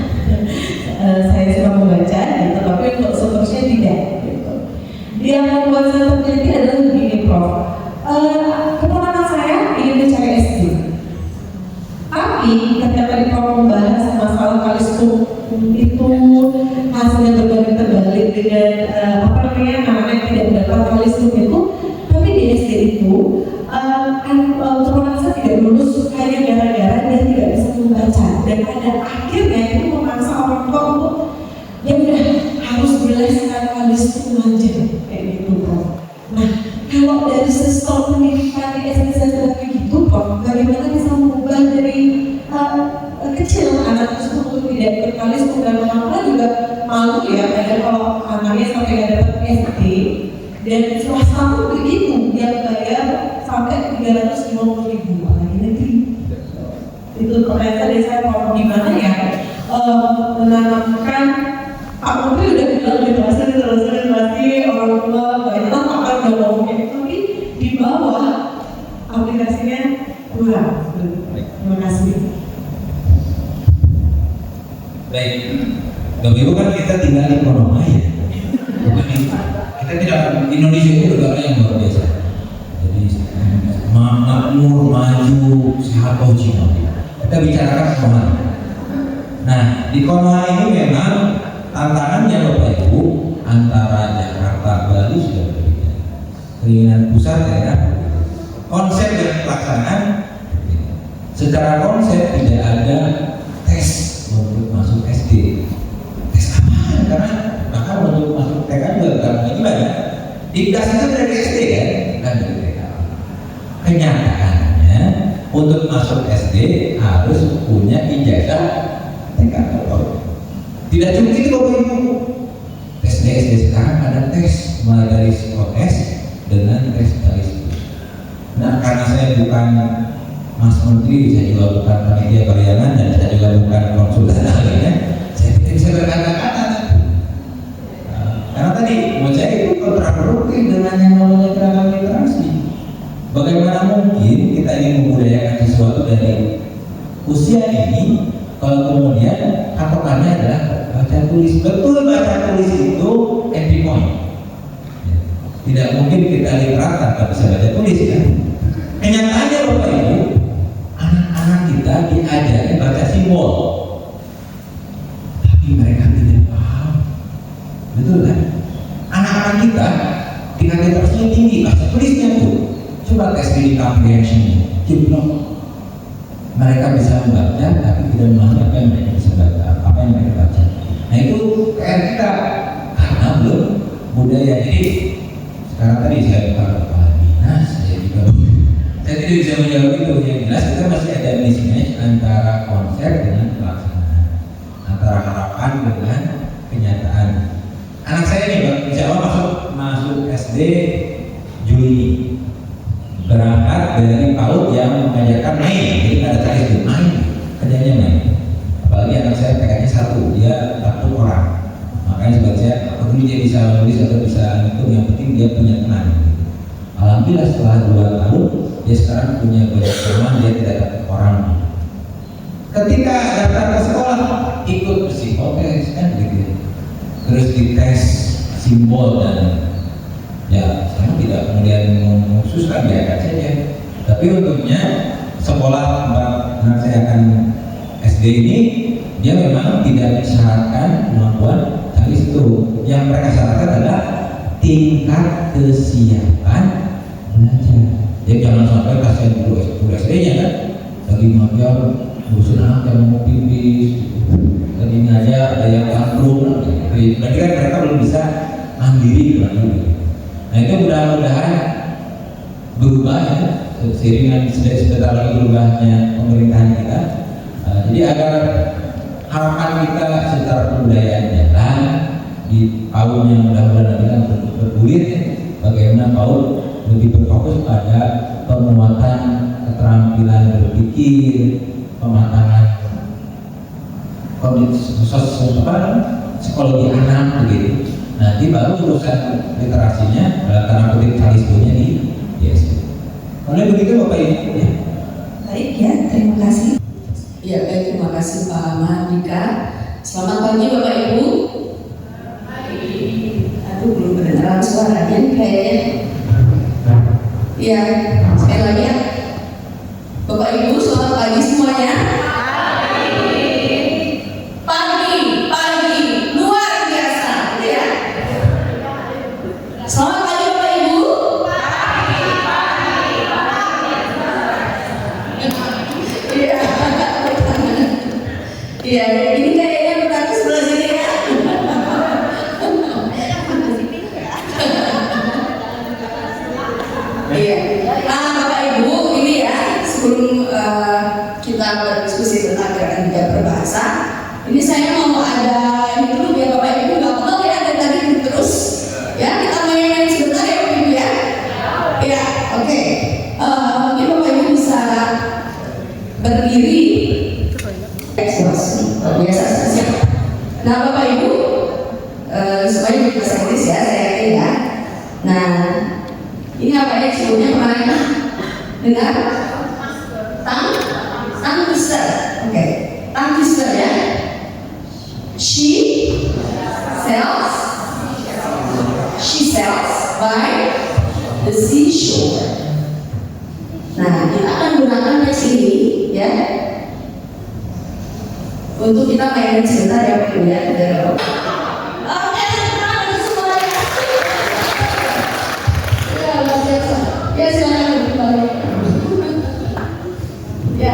saya suka membaca, gitu, tapi untuk seterusnya tidak. Gitu. Di Yang membuat saya terjadi adalah begini, Prof. Keponakan saya ingin mencari SD. Tapi ketika tadi Prof membahas masalah kalistung itu hasilnya berbalik terbalik dengan anak-anak tidak mendapat kalistung itu, tapi di SD itu keponakan saya tidak lulus hanya gara-gara dia tidak bisa membaca, dan pada akhirnya itu memaksa orang tua untuk ya udah harus berleskan kalistung aja kayak gitu, Prof. Nah, kalau dari sistem pendidikan di SD saya sudah kayak gitu, Prof, bagaimana bisa mengubah dari kecil anak tersebut untuk tidak ikut kalistung, dan mengapa juga malu ya kadang kalau anaknya sampai nggak dapat SD, dan swasta pun begitu, yang bayar sampai 350.000 apalagi negeri. Itu ternyata dari saya mau gimana ya menanamkan. Pak Menteri udah bilang literasi orang tua banyak pakar udah ngomongnya, tapi di bawah aplikasinya kurang. Terima kasih. Baik, Bapak Ibu, kan kita tinggal di Konoha ya. Kita tidak, Indonesia itu negara yang luar biasa. Jadi makmur, maju, sehat, Cina. Kita bicarakan Konoha. Nah, di Konoha ini memang tantangannya Bapak Ibu antara Jakarta, Bali sudah berbeda. Keinginan pusat daerah berbeda. Konsep dan pelaksanaan berbeda. Secara konsep tidak ada tes untuk masuk SD. Tes apa? Karena maka untuk masuk TK juga bukan banyak. Didas itu dari SD kan, bukan dari TK. Kenyataannya untuk masuk SD harus punya ijazah TK. Tidak cuma itu Bapak Ibu. SD sekarang ada tes mulai dari psikotes dengan tes dari situ. Nah, karena saya bukan Mas Menteri, saya juga bukan panitia pelayanan, dan saya juga bukan konsultan ahlinya, saya tidak bisa berkata-kata. Karena tadi menurut saya itu kontraproduktif dengan yang namanya gerakan literasi. Bagaimana mungkin kita ingin membudayakan sesuatu dari usia ini kalau kemudian patokannya adalah baca tulis. Betul, baca tulis itu entry point. Tidak mungkin kita literat tanpa bisa baca tulis kan. Kenyataannya Bapak Ibu, anak-anak kita diajari baca simbol, tapi mereka tidak paham. Betul kan? Anak-anak kita tingkat literasinya tinggi, baca tulisnya tuh. Coba tes reading comprehension, jeblok. Mereka bisa membaca tapi tidak memahami apa yang mereka bisa baca, apa yang mereka baca. Nah itu PR kita karena belum budaya. Jadi sekarang tadi saya bukan kepala dinas, saya tidak bisa menjawab itu. Yang jelas kita masih ada mismatch antara konsep dengan pelaksanaan, antara harapan dengan kenyataan. Anak saya nih, insya Allah masuk SD Juli, berangkat dari PAUD yang mengajarkan main, jadi ada tadi itu main, kerjanya main. Apalagi anak saya PK-nya 1, dia takut orang. Makanya sebagai saya, apabila dia bisa menulis atau bisa itu, yang penting dia punya teman. Alhamdulillah setelah 2 tahun, dia sekarang punya banyak teman, dia tidak takut orang. Ketika datang ke sekolah, ikut psikotes kan gitu. Terus dites simbol dan ya, saya tidak kemudian mengkhususkan biarkan saja. Tapi untungnya sekolah tempat saya akan SD ini, dia memang tidak mensyaratkan kemampuan tulis itu. Yang mereka syaratkan adalah tingkat kesiapan belajar. Jadi jangan sampai kasihan guru SD-nya kan, lagi ngajar bosan anak yang mau pipis, lagi ngajar ada yang tantrum, berarti kan mereka belum bisa mandiri dulu. Nah itu mudah-mudahan berubah ya, seiring sebentar lagi berubahnya pemerintahan kita. Jadi agar harapan kita secara kebudayaan jalan di PAUD yang mudah-mudahan nanti kan bergulir, bagaimana PAUD lebih berfokus pada penguatan keterampilan berpikir, pematangan psikologi anak begitu. Nanti baru urusan literasinya dalam tanda kutip kalisdonya di SD. Oleh begitu Bapak Ibu ya. Baik ya, terima kasih. Ya baik, terima kasih Pak Mahardika. Selamat pagi Bapak Ibu. Aduh belum kedengeran. kedengaran suaranya nih kayaknya. Iya, sekali lagi ya. Bapak Ibu, selamat pagi semuanya. Pagi, luar biasa, gitu ya. Selamat pagi Bapak Ibu. Iya. Iya, ini kayaknya berarti sebelah sini ya. Iya. Bapak Ibu, ini ya sebelum kita berdiskusi tentang gerakan bijak berbahasa, ini saya mau ada ini dulu biar Bapak Ibu nggak pegal ya dari tadi terus. Ya, kita main sebentar ya Bapak Ibu ya. Iya, oke. Mungkin Bapak Ibu bisa berdiri. Biasa siap. Nah Bapak Ibu, supaya di bahasa Inggris ya, saya yakin ya. Nah, ini apa ya sebelumnya pernah dengar? Tongue twister. Oke, tongue twister ya. She sells by the seashore. Nah, kita akan gunakan teks ini ya untuk kita main sebentar ya Pak Ibu ya. Oke, sekarang semuanya. Ya, luar biasa. Ya, silakan kembali. Ya,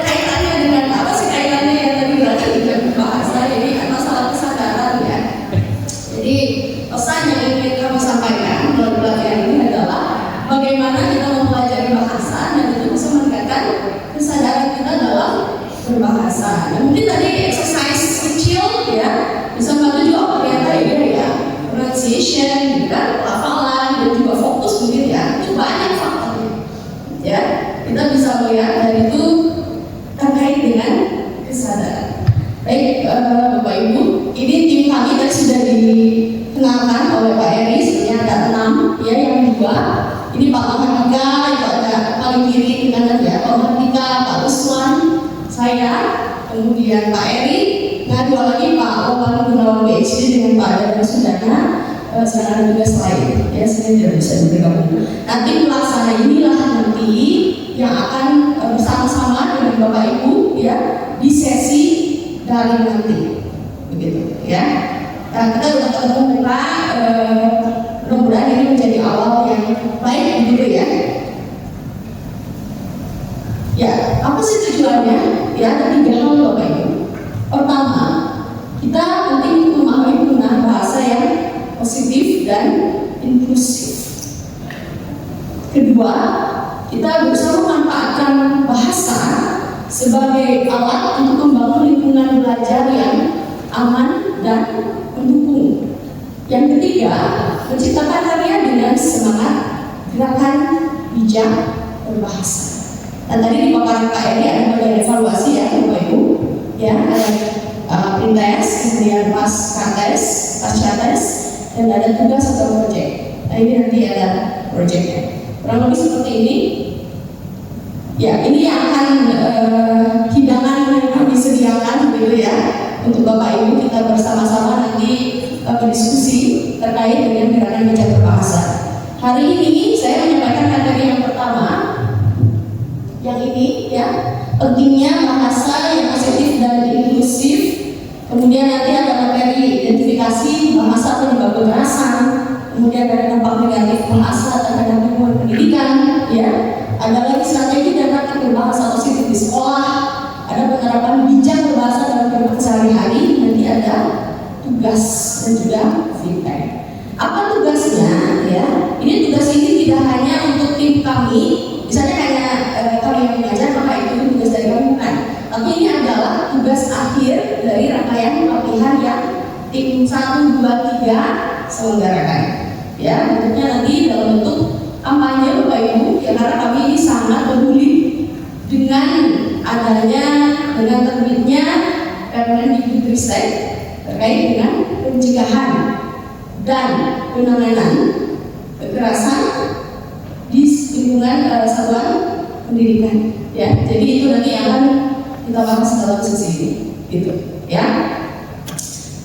kaitannya dengan apa sih kaitannya yang tadi berarti tidak berbahasa, jadi masalah kesadaran ya. Jadi pesan yang ingin kami sampaikan melalui pelatihan ini adalah bagaimana kita mempelajari bahasa dan itu bisa meningkatkan kesadaran kita dalam berbahasa. Nah, mungkin tadi exercise kecil ya bisa membantu juga ternyata ya pronunciation, juga pelafalan dan juga fokus mungkin ya. Itu banyak faktornya. Ya, kita bisa melihat dan itu terkait dengan kesadaran. Baik, Bapak Ibu, ini tim kami tadi sudah dikenalkan oleh Pak Eri. Sebenarnya ada 6 ya, yang 2 ini Pak Mahardika, itu ada paling kiri dengan ya Pak Mahardika, Pak Usman, saya, kemudian Pak Eri, nah 2 lagi Pak Wawan Gunawan PhD dengan Pak Dana Sudana, sekarang juga lain ya, saya tidak bisa bergabung. Nanti pelaksana inilah nanti yang akan bersama-sama dengan Bapak Ibu ya di sesi daring nanti, begitu ya. Nah, kita sudah ketemu muka, mudah-mudahan ini menjadi awal yang baik begitu ya. Ya, apa sih tujuannya? Ya, ada 3 hal Bapak Ibu. Pertama, kita penting memahami penggunaan bahasa yang positif dan inklusif. Kedua, kita berusaha memanfaatkan bahasa sebagai alat untuk membangun lingkungan belajar yang aman dan mendukung. Yang ketiga, menciptakan karya dengan semangat gerakan bijak berbahasa. Dan tadi di paparan Pak Eri ada bagian evaluasi ya Bapak Ibu, ya ada pintes, kemudian pasca tes, dan ada tugas atau proyek. Nah ini nanti ada proyeknya. Kurang lebih seperti ini. Ya, ini yang akan hidangan yang kami sediakan begitu ya untuk Bapak Ibu kita bersama-sama nanti berdiskusi terkait dengan gerakan bijak berbahasa. Hari ini saya menyampaikan materi yang pertama, yang ini ya, pentingnya bahasa yang positif dan inklusif. Kemudian nanti ada materi identifikasi bahasa penyebab kekerasan, kemudian ada dampak negatif bahasa terhadap lingkungan pendidikan, ya. Ada lagi strategi dan taktik berbahasa positif di sekolah, ada penerapan bijak berbahasa dalam kehidupan sehari-hari, nanti ada tugas dan juga feedback. Apa tugasnya? Ya, ini tugas ini tidak hanya untuk tim kami, misalnya hanya kami yang mengajar maka itu tugas dari kami bukan, tapi ini adalah tugas akhir dari rangkaian pelatihan yang tim 1, 2, 3 selenggarakan. Ya, bentuknya nanti dalam bentuk kampanye Bapak Ibu, ya karena kami ini sangat peduli dengan adanya, dengan terbitnya Permendikbudristek terkait dengan pencegahan dan penanganan kekerasan di lingkungan satuan pendidikan. Ya, jadi itu nanti akan kita bahas dalam sesi ini, gitu. Ya.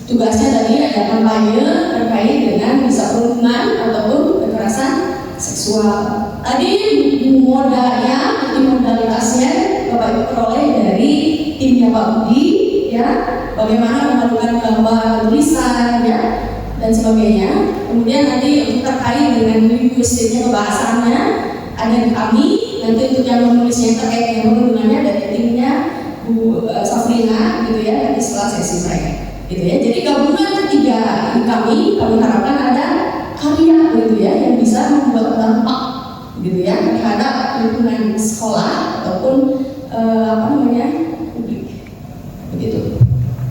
tugasnya tadi ada kampanye terkait dengan bisa perundungan ataupun kekerasan seksual. Tadi modalitasnya Bapak Ibu peroleh dari timnya Pak Budi, ya, bagaimana memerlukan gambar, tulisan, ya, dan sebagainya. Kemudian nanti untuk terkait dengan linguistiknya, kebahasannya ada di kami. Nanti untuk yang menulisnya terkait dengan perundungannya dari timnya Bu Safrina, gitu ya, nanti setelah sesi mereka, gitu ya. Jadi gabungan ketiga kami harapkan ada karya, gitu ya, yang bisa membuat dampak, gitu ya, terhadap lingkungan sekolah ataupun publik, begitu.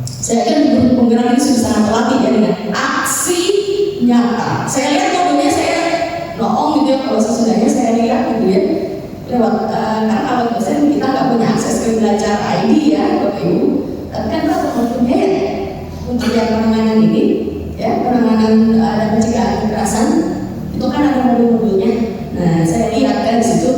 Saya kan penggerak ini sudah sangat terlatih ya dengan aksi nyata. Saya lihat fotonya, saya noong gitu ya, kalau sesudahnya saya lihat gitu ya lewat karena kalau dosen kita nggak punya akses ke belajar ID ya Bapak Ibu, tapi kan kita mempunyai untuk yang penanganan ini ya, penanganan dan pencegahan kekerasan itu kan ada modul-modulnya. Nah saya lihat kan di situ,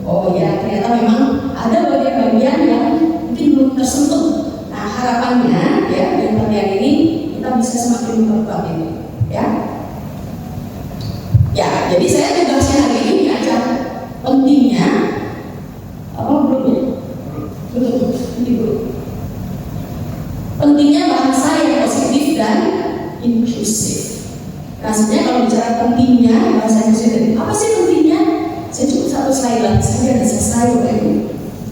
oh ya ternyata memang ada bagian-bagian yang mungkin belum tersentuh. Nah harapannya ya dengan pelatihan ini kita bisa semakin memperkuat ini ya. Ya jadi saya tugasnya hari ini ajar pentingnya pentingnya bahasa yang positif dan inklusif. Nah sebenarnya kalau bicara pentingnya bahasa yang positif, apa sih pentingnya? Saya cukup satu slide lagi saja dan selesai Bapak Ibu.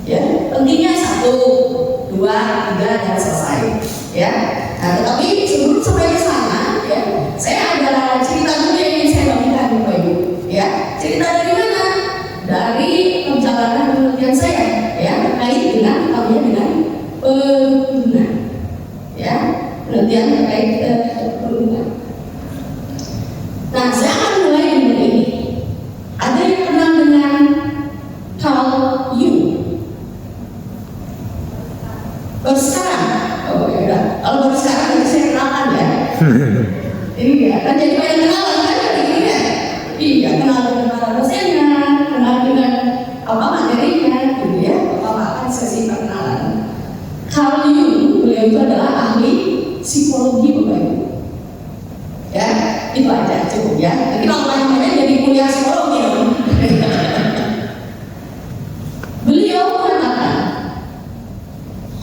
Ya, pentingnya 1, 2, 3 dan selesai. Ya. Nah tetapi sebelum sampai ke sana, ya, saya ada cerita dulu yang ingin saya bagikan Bapak Ibu. Ya, cerita dari mana? Dari perjalanan penelitian saya, ya, terkait dengan dengan perundungan, ya, penelitian terkait perundungan. Nah, saya akan mulai dengan ini. Ada yang kenal dengan Carl Jung? Baru sekarang? Oh ya udah. Kalau baru sekarang nanti saya kenalkan ya. Iya, kan jadi banyak kenalan kan hari ini ya. Iya, kenal dengan para dosennya, kenal dengan materinya, gitu ya. Akan sesi perkenalan. Carl Jung, beliau itu adalah ahli psikologi Bapak Ibu. Ya, itu aja cukup ya. Tapi kalau banyak jadi kuliah psikologi dong. Beliau mengatakan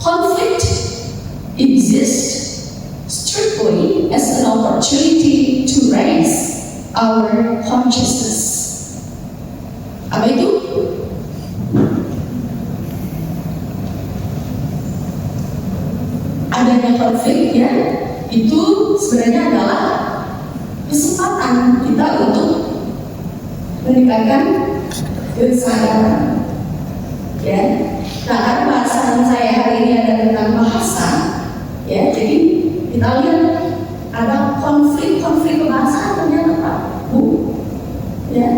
conflict exists strictly as an opportunity to raise our consciousness. Apa itu? Adanya konflik ya, itu sebenarnya adalah kesempatan kita untuk meningkatkan kesadaran. Ya, nah karena bahasan saya hari ini ada tentang bahasa, ya, jadi kita lihat ada konflik kebahasaan ternyata Pak Bu, ya,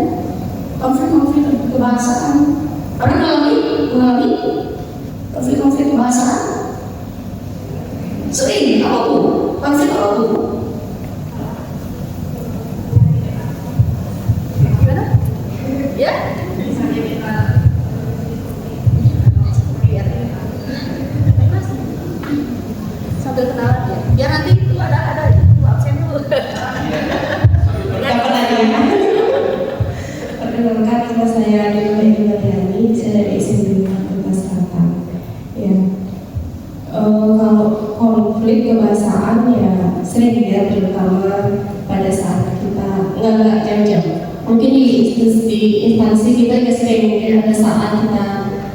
konflik kebahasaan. Pernah mengalami konflik kebahasaan? Sering, apa Bu? Konflik apa Bu? Gimana? Ya? Sambil kenalan ya. Biar nanti itu ada itu absen dulu. Perkenalkan, nama saya Dewa Indriani, saya dari SMP Jakarta Selatan. Ya, kalau konflik kebahasaan ya sering ya, terutama pada saat kita nggak jam-jam. Mungkin di instansi kita juga sering, mungkin ada saat kita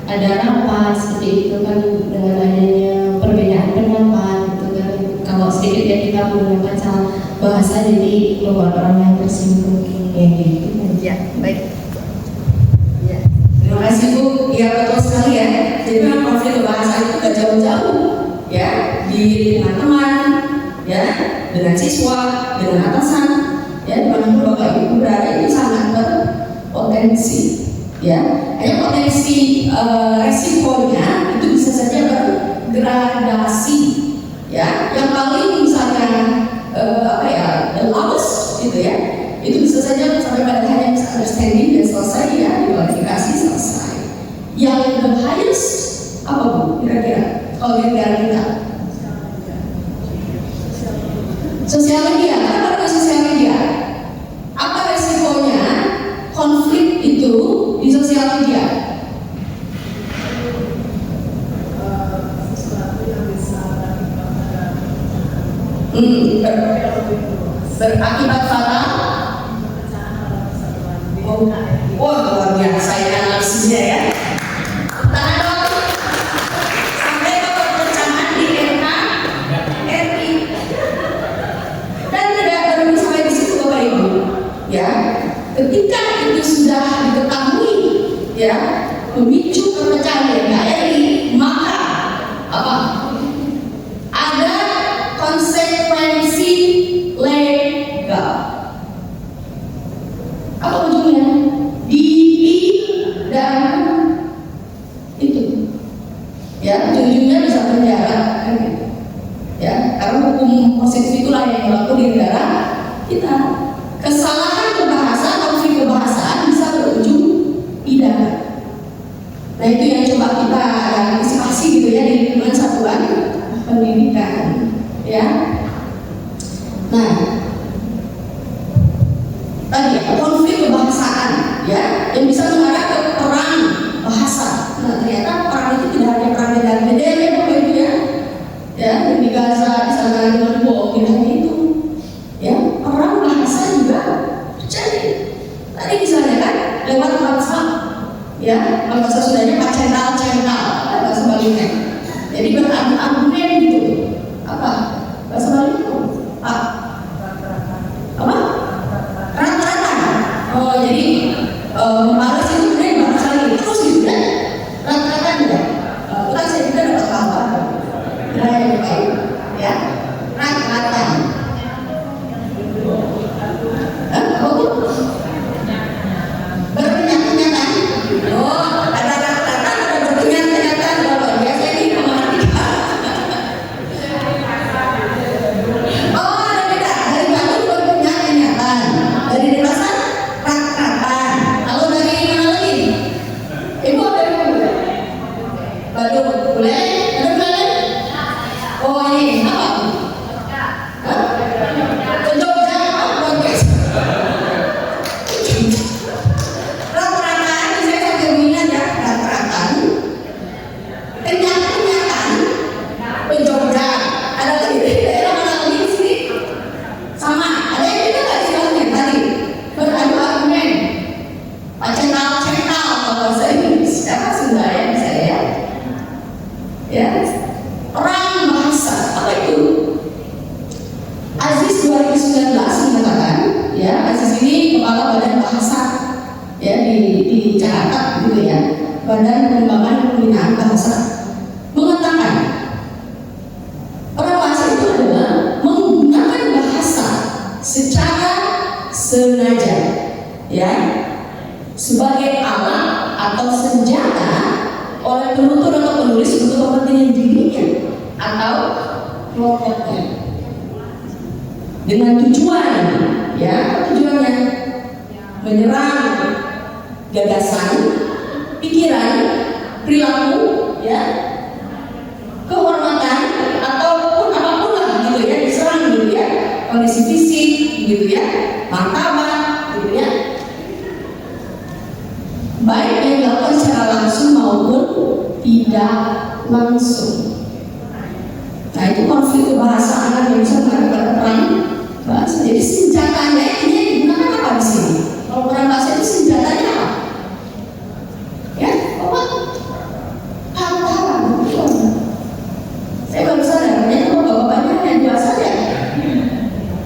ada rapat seperti itu kan, dengan adanya perbedaan pendapat gitu kan. Kalau sedikit ya kita menggunakan bahasa jadi membuat orang yang tersinggung kayak gitu. Ya, baik. Ya. Terima kasih Bu. Ya betul sekali ya. Jadi memang konflik kebahasaan itu gak jauh-jauh, ya, di lingkungan teman, ya, dengan siswa, dengan atasan, ya, dimanapun Bapak Ibu berada itu sangat berpotensi, ya. Hanya potensi resikonya itu bisa saja bergradasi, ya. Yang paling misalnya the lowest gitu ya, itu bisa saja sampai pada hanya misunderstanding dan selesai ya, dikualifikasi selesai. Yang the highest apa Bu kira-kira kalau di negara kita? Sosial media, kenapa dengan sosial media? Apa resikonya konflik itu di sosial media? Berakibat fatal. Wah, luar biasa ya analisisnya ya. Tangan dong. Sampai ke perpecahan di NKRI. Dan tidak berhenti sampai di situ Bapak Ibu. Ya, ketika itu sudah diketahui, ya, memicu perpecahan di NKRI, maka apa? Ada konsekuensi legal. Apa ujungnya? Dan itu, ya, ujung-ujungnya bisa penjara, kan gitu. Ya, karena hukum positif itulah yang berlaku di negara kita. Kesalahan kebahasaan, konflik kebahasaan bisa berujung pidana. Nah, itu yang coba kita antisipasi gitu ya di lingkungan satuan pendidikan, ya. Nah, tadi konflik kebahasaan, ya, yang bisa mengarah ke perang bahasa. Nah, ternyata perang itu tidak hanya perang medan ya Bapak Ibu ya. Ya, di Gaza di sana dengan bom, tidak hanya itu. Ya, perang bahasa juga terjadi. Tadi misalnya kan lewat WhatsApp, ya, bahasa Sundanya cental, bahasa Balinya. Jadi berargumen gitu. Apa? Bahasa Bali itu apa? Rata-rata. Oh, jadi balas itu kemudian balas lagi terus gitu kan? Rata-rata juga. Kita saya juga dapat kabar. Nah, yang baik, ya, rata-rata. Berkenyataan. Oh, ada rata-rata, ada berkenyataan. Luar biasa ini mematikan. Oh, ada beda. Dari batu berkenyataan. Dari dewasa rata-rata. Kalau dari mana lagi? Ibu ada ibu? Batu boleh? Ada boleh? Oh, ini apa? Ke Jogja, luar biasa. Rata-rata, saya sampai minat ya, rata-rata. Kenyataan ke Jogja. Ada lagi daerah mana lagi di sini? Sama, ada yang beda nggak istilahnya tadi? Beradu argumen. Cental, kalau bahasa Inggris. Siapa Sunda ya, bisa ya? Ya, perang bahasa, apa itu? Aziz 2019 mengatakan, ya, Aziz ini kepala Badan Bahasa, ya, di Jakarta gitu ya, Badan Pengembangan dan Pembinaan Bahasa, mengatakan perang bahasa itu adalah menggunakan bahasa secara sengaja, ya, sebagai alat atau senjata oleh penutur atau penulis untuk kepentingan dirinya atau kelompoknya dengan tujuan, ya, tujuannya menyerang gagasan, pikiran, perilaku, ya, kehormatan ataupun apapun lah gitu ya, diserang gitu ya, kondisi fisik gitu ya, martabat gitu ya, baik yang dilakukan secara langsung maupun tidak langsung. Nah, itu konflik kebahasaan yang bisa mengarah pada perang bahasa. Jadi senjatanya ini digunakan apa di sini? Kalau perang bahasa itu senjatanya apa? Ya, apa? Hantaran. Saya baru sadar, ternyata bapak-bapaknya yang biasa ya.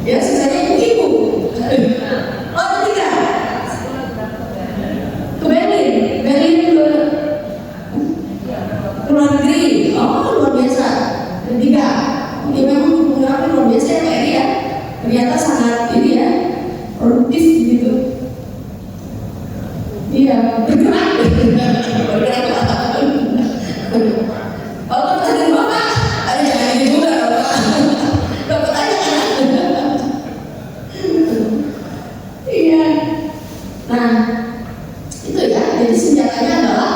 Ya, sisanya ibu-ibu. Oh, ketiga. Ke Berlin ke luar negeri. Oh, luar biasa. Ketiga, dia memang menggunakan luar biasa ya Pak Eri ya. Ternyata sangat ini ya, produktif gitu. Iya, bergerak. Bapak tadi bapak, ada jangan ini juga bapak. Bapak tanya kan? Iya. Nah, itu ya. Jadi senjatanya adalah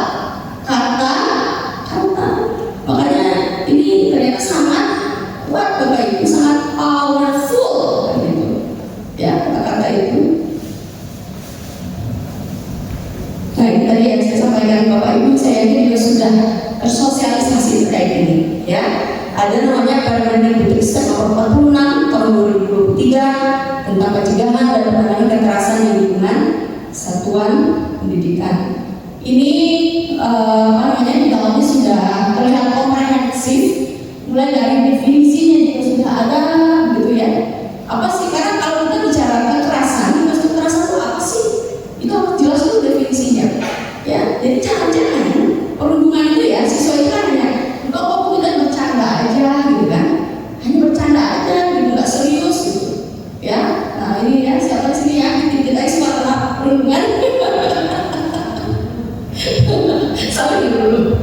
kata. Makanya ini ternyata sangat kuat Bapak Ibu, sangat powerful Nah, ini tadi yang saya sampaikan Bapak Ibu, saya juga sudah bersosialisasi terkait ini, ya. Ada namanya Permendikbudristek nomor 46 tahun 2023 tentang pencegahan dan penanganan kekerasan di lingkungan satuan pendidikan. Ini di dalamnya sudah terlihat komprehensif, mulai dari definisinya juga sudah ada, gitu ya. Apa sih? Karena kalau kita bicara kekerasan, maksud kekerasan itu apa sih? Itu harus jelas dulu definisinya, ya. Jadi jangan perundungan itu ya, siswa itu kan hanya kok kita bercanda aja, gitu kan? Hanya bercanda aja, gitu, nggak serius, gitu, ya. Nah ini ya, siapa sini ya kita suara perundungan? Sorry dulu,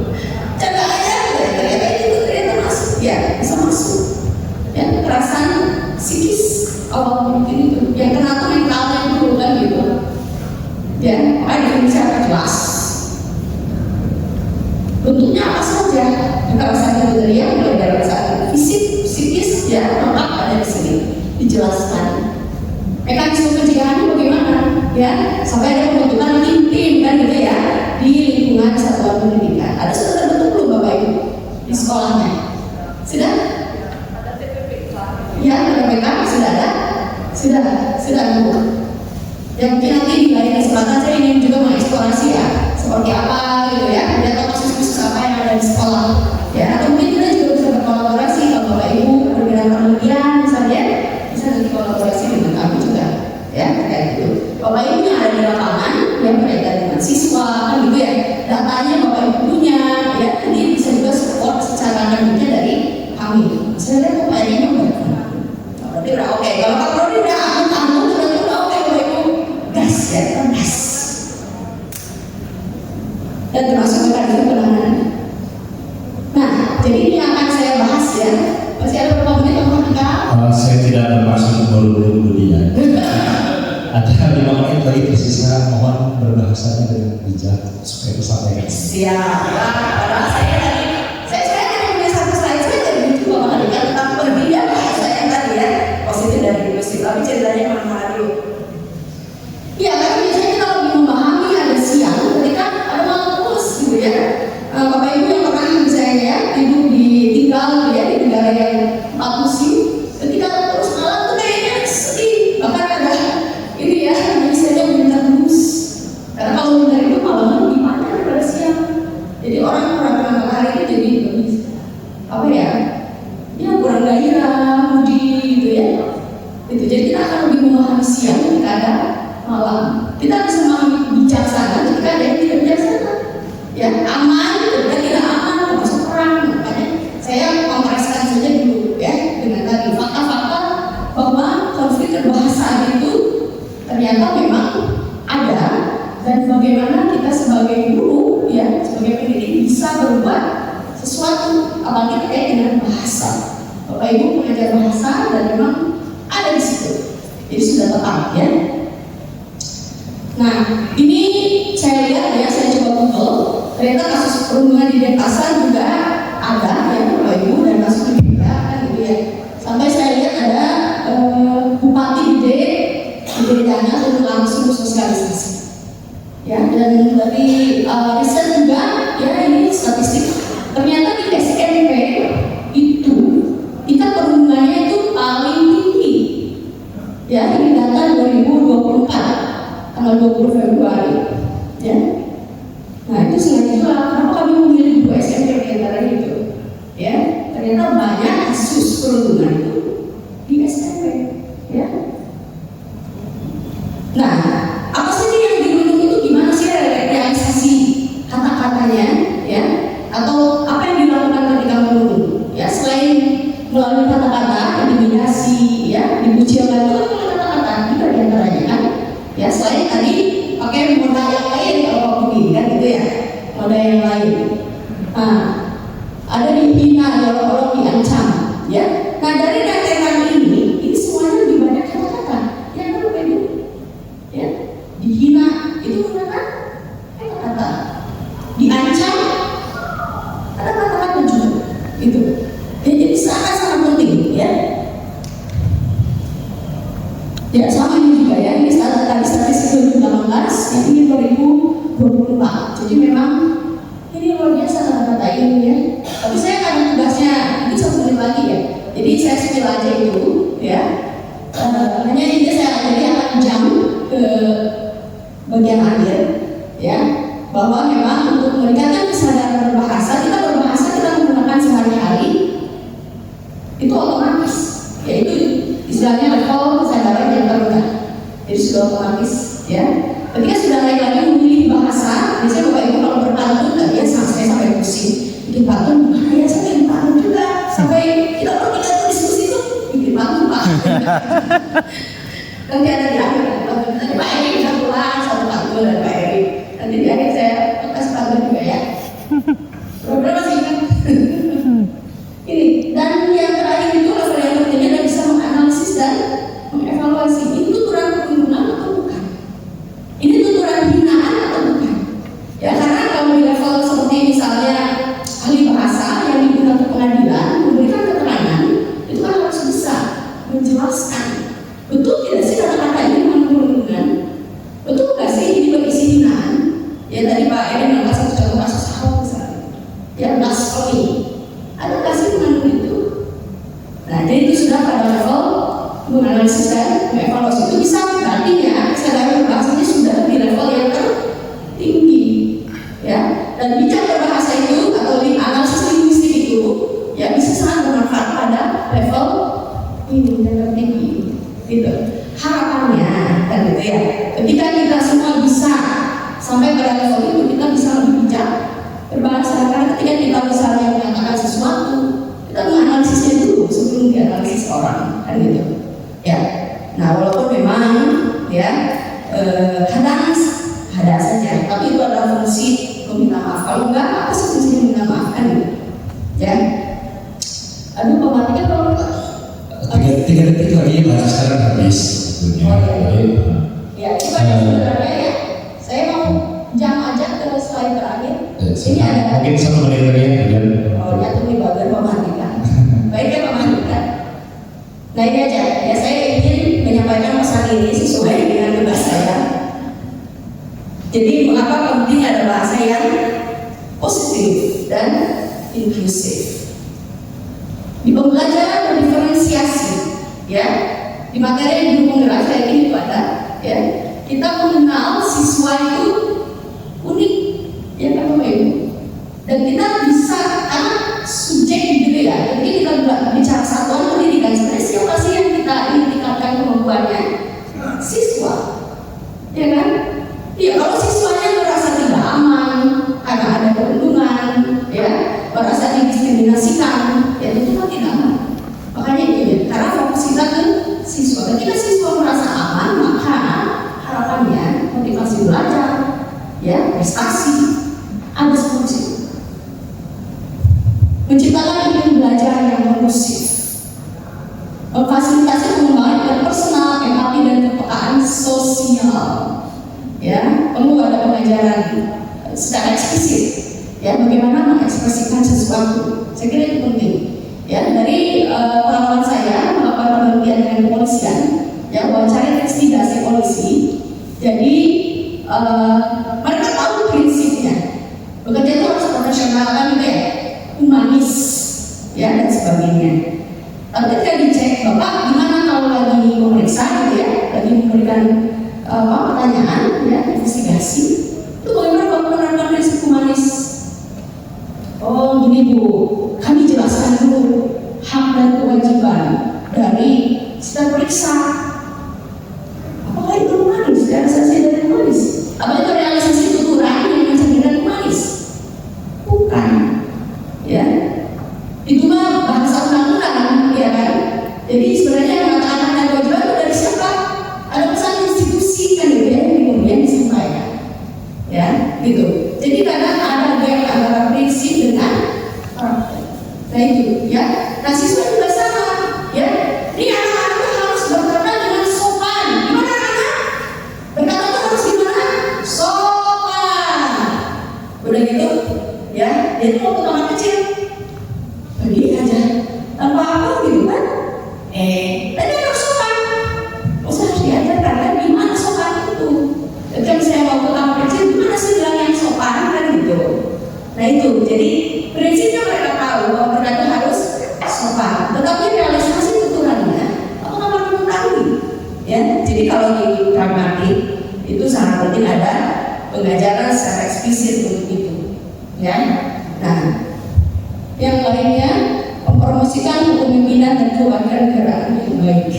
canda aja, ternyata itu masuk, ya bisa masuk, ya kekerasan psikis awal mungkin itu, yang kena tuh mentalnya dulu kan gitu, ya. Makanya definisi apa jelas, bentuknya apa saja, kekerasan yang budaya mulai dari kekerasan fisik, psikis, ya lengkap ada di sini dijelaskan. Mekanisme pencegahannya bagaimana, ya, sampai ada pembentukan tim kan gitu ya di lingkungan satuan pendidikan. Ada sudah terbentuk belum Bapak Ibu di sekolahnya? Sudah? Ya, PPK sudah ada? Sudah Bu. Ya mungkin nanti di lain kesempatan saya ingin juga mengeksplorasi ya, seperti apa gitu ya, dan kasus-kasus apa yang ada di sekolah, ya. Atau mungkin kita juga bisa berkolaborasi kalau Bapak Ibu berminat penelitian misalnya, bisa berkolaborasi dengan kami juga, ya kayak gitu. Bapak Ibu yang ada di lapangan yang berkaitan dengan siswa kan gitu ya, datanya Bapak Ibu punya, ya, jadi bisa juga support secara akademiknya dari kami. Saya lihat Bapak Ibu berarti udah oke. Kalau Pak Prodi udah anggun berarti udah oke Bapak Ibu, gas ya, gas. Dan termasuk mekanisme penanganan. Nah, jadi ini akan saya bahas ya. Masih ada beberapa menit Bapak Ika? Saya tidak bermaksud meluruh dunia. Ada 5 menit lagi tersisa, mohon berbahasanya dengan bijak supaya disampaikan. Siap. Karena saya hanya punya satu slide saja gitu Bapak Ika tentang perbedaan bahasa yang tadi ya, positif dan negatif. Tapi ceritanya mana dulu? Ya, karena biasanya kita lebih memahami ada siang ketika ada malam terus gitu ya. Bapak Ibu yang pernah misalnya ya hidup tinggal ya di negara yang 4 musim, ketika terus malam tuh kayaknya sedih, bahkan ada ini ya misalnya winter blues. Karena kalau winter itu malamnya lebih panjang daripada siang, jadi orang kurang matahari itu jadi lebih apa ya? Ya kurang gairah, mudi gitu ya. Itu jadi kita akan lebih memahami siang ketika ada malam. Kita bisa memahami bijaksana ketika ada yang tidak bijaksana. Ya aman, ketika tidak aman, termasuk perang. Makanya saya kompreskan saja dulu ya dengan tadi fakta-fakta bahwa konflik kerbahasaan itu ternyata memang ada, dan bagaimana kita sebagai guru ya, sebagai pendidik bisa berbuat sesuatu apalagi terkait dengan bahasa. Bapak Ibu mengajar bahasa dan memang ada di situ, jadi sudah tepat ya. Nah ini saya lihat ya, saya coba Google, ternyata kasus perundungan di Denpasar juga ada ya Bapak Ibu, dan kasus juga kan gitu ya. Sampai saya lihat ada Bupati di Dana untuk langsung sosialisasi. Ya, dan dari riset juga ya, ini statistik ternyata di SMP itu tingkat perundungannya itu paling tinggi. Ya, ini data 2024 tanggal 20 Februari. Ya. Nah, itu sengaja juga kenapa kami memilih 2 SMP di antara itu. Ya, ternyata banyak kasus perundungan itu di SMP. Ya. Nah, apa sih yang dirundung itu, gimana sih realisasi kata-katanya, ya? Atau apa yang dilakukan ketika merundung? Ya, selain melalui kata-kata, intimidasi, ya, dikucilkan itu kata-kata juga diantaranya kan? Ya, selain tadi pakai moda yang lain kalau begini kan gitu ya, moda yang lain. Nah, ada dihina, orang-orang diancam, ya. Nah, dari rentetan ini semuanya lebih banyak kata-kata. Ya, kan Bapak Ibu? Ya, Jadi memang ini luar biasa kata-kata ini ya. Tapi saya karena tugasnya itu 1 menit lagi ya. Jadi saya spill aja itu ya. Hanya ini saya jadi akan jam ke bagian akhir ya. Bahwa memang untuk meningkatkan kesadaran berbahasa, kita menggunakan sehari-hari itu otomatis, yaitu istilahnya level kesadaran yang terbuka. Jadi sudah otomatis ya. Ketika sudah naik lagi memilih bahasa, biasanya Bapak Ibu kalau berpantun nggak ya, saya sampai pusing. Bikin pantun, ya saya bikin pantun juga. Sampai kita diskusi itu bikin pantun Pak. Nanti ada di akhir, Pak Eri bisa pulang satu pantun dari Pak Eri. Nanti di akhir saya kasih pantun juga ya. Berapa masih ingat? Ini dan yang terakhir itu level yang ketiga dan bisa menganalisis dan mengevaluasi ini tuturan penggunaan atau bukan. Ini tuturan hinaan atau bukan? Ya karena kalau di level seperti misalnya ahli bahasa yang digunakan untuk pengadilan memberikan keterangan itu kan harus bisa menjelaskan betul tidak sih kata-kata ini mengandung hubungan, betul nggak sih ini berisi hinaan? Ya tadi Pak Eri menambah satu contoh kasus ahok misalnya, ya blasfemi, ada nggak sih mengandung itu? Nah jadi itu sudah pada level menganalisis dan mengevaluasi itu bisa berarti ya kesadaran berbahasanya sudah di level yang tertinggi ya, dan bijak berbahasa itu atau di analisis linguistik itu ya bisa sangat bermanfaat pada level ini yang tertinggi gitu. Harapannya kan gitu ya, ketika kita semua bisa sampai pada level itu kita bisa lebih bijak berbahasa, karena ketika kita misalnya mengatakan sesuatu kita menganalisisnya dulu sebelum dianalisis orang kan gitu ya. Nah walaupun memang ya kadang ada saja, tapi itu adalah fungsi meminta maaf. Kalau enggak apa sih fungsi meminta maaf kan gitu ya. Aduh pematikan kalau 3 detik lagi bahasa sekarang habis. Ya itu kan sebenarnya ya. Saya mau jam aja ke slide terakhir. Ini ada mungkin 1 menit lagi ya. Oh ya tuh ini bagian pematikan. Baiknya pematikan. Nah ini aja, ya saya ingin menyampaikan pesan ini sesuai dengan tugas saya. Jadi mengapa penting ada bahasa yang positif dan inklusif di pembelajaran dan diferensiasi ya, di materi yang didukung gerak saya ini pada ya, kita mengenal siswa itu unik ya kan Bapak Ibu, dan kita bisa karena subjek gitu ya. Jadi kita bicara satuan pendidikan, sebenarnya siapa sih yang kita ingin tingkatkan kemampuannya? Siswa, ya kan? Iya, kalau siswanya merasa tidak aman karena ada perundungan, ya, merasa didiskriminasikan, ya itu kan tidak aman. Makanya itu ya, karena fokus kita ke siswa. Ketika siswa merasa aman, maka harapannya motivasi belajar, ya, prestasi, ada seperti itu. Menciptakan iklim belajar yang kondusif, memfasilitasi pengembangan interpersonal, empati dan kepekaan sosial. Ya, perlu ada pengajaran secara eksplisit. Ya, bagaimana mengekspresikan sesuatu. Saya kira itu penting. Ya, dari pengalaman saya melakukan penelitian dengan kepolisian, ya, wawancara investigasi polisi. Jadi mereka tahu prinsipnya. Bekerja itu harus profesional kan gitu ya. Humanis ya dan sebagainya. Tapi ketika dicek, Bapak gimana kalau lagi memeriksa gitu ya, lagi memberikan pertanyaan ya, investigasi, itu bagaimana Bapak menerapkan prinsip humanis? Oh gini Bu, kami jelaskan dulu hak dan kewajiban dari setiap periksa. Apakah itu humanis? Realisasi dari humanis? Apa itu realisasi tuturan yang mencerminkan humanis? Bukan. Ya, itu mah bahasa undang-undang, ya kan? Jadi sebenarnya mengatakan hak dan kewajiban itu dari siapa? Ada pesan institusi kan gitu ya, yang kemudian disampaikan, ya, gitu. Jadi karena ada gap antara prinsip dengan praktek. Nah itu, ya. Nah siswa juga sama, ya. Ini anak-anak itu harus berkata dengan sopan. Gimana anak? Berkata itu harus gimana? Sopan. Udah gitu, ya. Jadi waktu anak kecil begini aja tanpa apa gitu kan, tadi harus sopan. Masa harus diajarkan kan gimana sopan itu. Ketika saya mau ke anak kecil, gimana sih bilang yang sopan? itu, jadi prinsipnya mereka tahu bahwa berdagang harus sopan, tetapi realisasi tuturannya apakah mereka mengetahui? Ya, jadi kalau di pragmatik itu sangat penting ada pengajaran secara eksplisit untuk itu, ya. Nah, yang lainnya mempromosikan kepemimpinan dan kewakilan negaraan yang baik.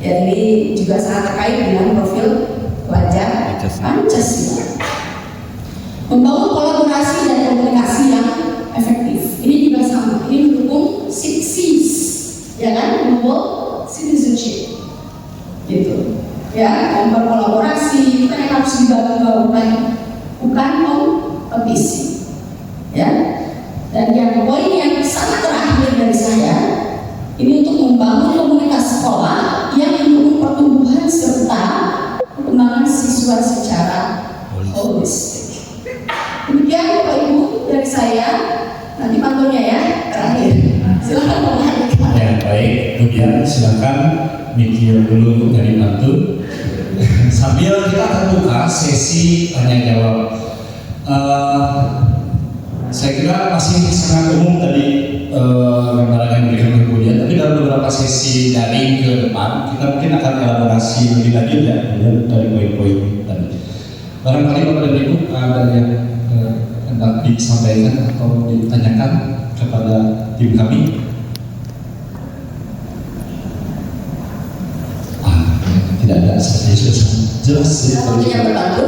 Ya, ini juga sangat terkait dengan profil pelajar Pancasila. Membangun kolaborasi dan komunikasi yang efektif. Ini juga sama. Ini mendukung 6Cs, ya kan? Global citizenship, gitu. Ya, berkolaborasi, kita yang harus dibangun, bukan kompetisi. Ya. Dan yang poin yang sangat terakhir dari saya, ini untuk membangun komunitas sekolah yang mendukung pertumbuhan serta perkembangan siswa secara holistik. Demikian Bapak Ibu dari saya, nanti pantunnya ya terakhir. Silakan Bapak. Ya baik, kemudian silakan mikir dulu dari pantun. Sambil kita akan buka sesi tanya jawab. Saya kira masih sangat umum tadi gambaran yang diberikan kemudian, tapi dalam beberapa sesi daring ke depan kita mungkin akan elaborasi lebih lanjut ya kemudian dari poin-poin tadi. Barangkali Bapak dan Ibu ada yang hendak disampaikan atau ditanyakan kepada tim kami. Tidak ada, saya sudah jelas ya. Waktunya berbantu.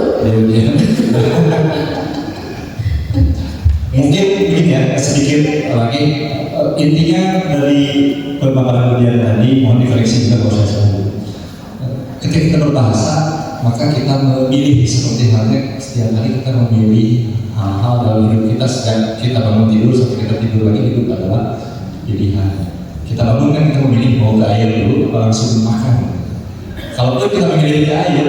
Mungkin begini ya, sedikit lagi intinya dari pemaparan kemudian tadi mohon dikoreksi juga kalau saya salah. Ketika kita berbahasa, maka kita memilih seperti halnya setiap hari kita memilih hal-hal dalam hidup kita sejak kita bangun tidur sampai kita tidur lagi, hidup adalah pilihan. Kita bangun kan kita memilih mau ke air dulu atau langsung makan. Kalau kita memilih ke air,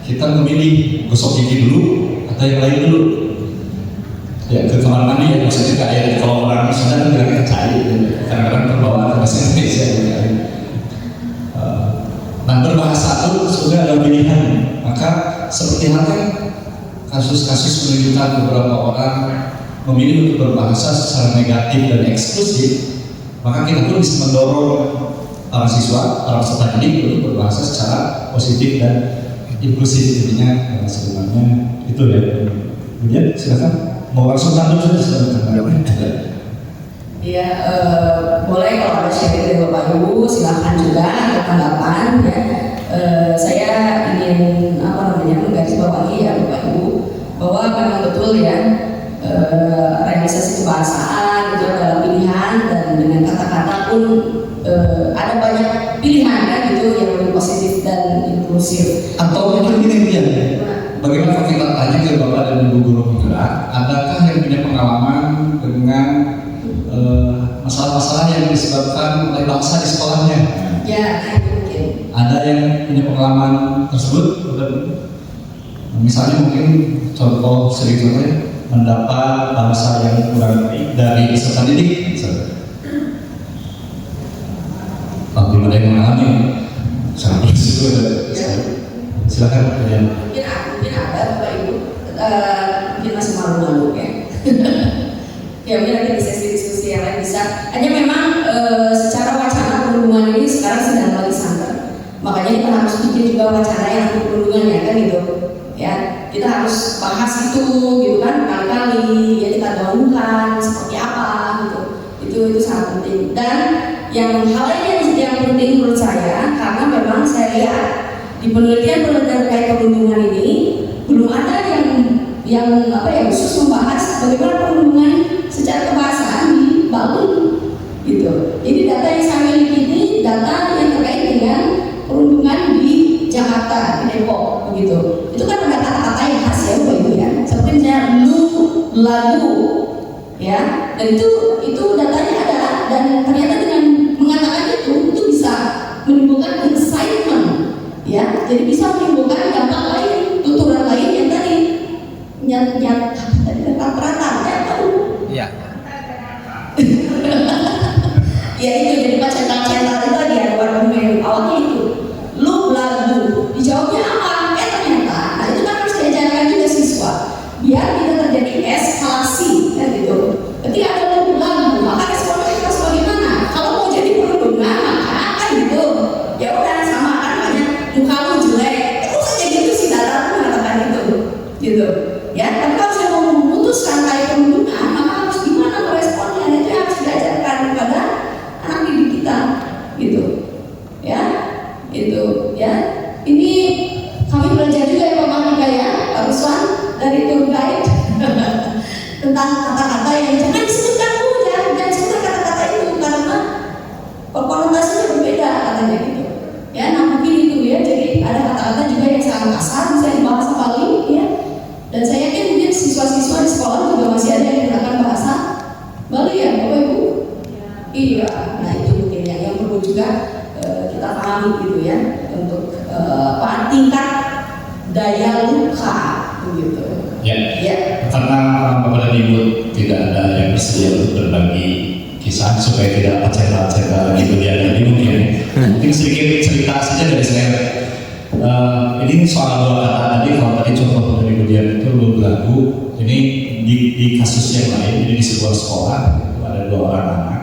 kita memilih gosok gigi dulu atau yang lain dulu. Ya, ke kamar mandi ya, maksudnya ke air. Kalau orang Sunda kan bilangnya ke air, kadang-kadang terbawa ke bahasa Indonesia ke air. Nah, berbahasa itu sudah ada pilihan. Maka seperti halnya kasus-kasus menunjukkan beberapa orang memilih untuk berbahasa secara negatif dan eksklusif, maka kita pun bisa mendorong para siswa, para peserta didik untuk berbahasa secara positif dan inklusif. Intinya sebenarnya itu ya. Kemudian silakan. Mau langsung tanya saja Iya, boleh kalau ada sharing dari Bapak Ibu, silahkan juga ada tanggapan ya. Saya ingin menggarisbawahi ya Bapak Ibu bahwa memang betul ya realisasi kebahasaan itu adalah pilihan, dan dengan kata-kata pun ada banyak pilihan kan gitu yang lebih positif dan inklusif. Atau mungkin gini ya. Bagaimana kalau kita tanya ke Bapak dan Ibu guru penggerak, adakah yang punya pengalaman dengan masalah-masalah yang disebabkan oleh bangsa di sekolahnya? Ya, mungkin. Ada yang punya pengalaman tersebut? Misalnya mungkin contoh contohnya mendapat bahasa yang kurang baik dari peserta didik, misalnya. Belum ada yang mengalami, sangat berisiko. Silakan kalian. Mungkin ada Bapak Ibu, mungkin masih malu-malu ya. Ya mungkin nanti di sesi diskusi yang lain bisa. Hanya memang secara wacana perundungan ini sekarang sedang lagi santer. Makanya kita harus bikin juga wacana yang untuk perundungan ya kan gitu. Ya kita harus bahas itu gitu kan kali-kali. Ya kita gaungkan seperti apa gitu. Itu sangat penting. Dan yang hal lain yang penting menurut saya, karena memang saya lihat di penelitian terkait perundungan ini belum ada yang khusus membahas bagaimana perundungan secara kebahasaan dibangun gitu. Jadi data yang saya miliki ini data yang terkait dengan perundungan di Jakarta, di Depok begitu. Itu kan ada kata-kata yang khas ya Bapak Ibu ya. Seperti misalnya lu, lagu ya. Dan itu datanya ada, dan ternyata dengan mengatakan itu bisa menimbulkan excitement ya. Jadi bisa menimbulkan dampak lain, tuturan lain yang tadi nyat rata-rata ya tahu. Iya. Ya itu jadi pacar-pacar itu tadi ada argumen awalnya itu lu lagu dijawabnya apa? Ternyata nah itu kan harus diajarkan juga siswa biar tidak terjadi eskalasi kan gitu. gitu ya. Tapi kalau saya mau memutus rantai perundungan, maka harus gimana meresponnya, itu yang harus diajarkan kepada anak didik kita gitu ya. Itu ya, ini kami belajar juga ya Pak Manika ya, Pak Ruswan dari tour guide tentang kata-kata yang jangan disebutkan dulu, jangan sebutkan kata-kata itu karena konotasinya berbeda katanya gitu ya. Nah mungkin itu ya, jadi ada kata-kata juga yang sangat kasar bisa dibahasa paling ya, dan saya yakin mungkin siswa-siswa di sekolah juga masih ada yang menggunakan bahasa Bali ya Bapak Ibu. Iya, nah itu mungkin yang perlu juga kita pahami gitu ya, untuk tingkat daya luka begitu. Ya. Ya. Karena Bapak dan Ibu tidak ada yang bersedia untuk berbagi kisah supaya tidak cerita gitu dia tadi mungkin sedikit cerita saja dari saya. Ini soal dua kata tadi, kalau tadi contoh dari Budian itu lagu, ini di kasus yang lain, ini di sebuah sekolah itu ada 2 orang anak,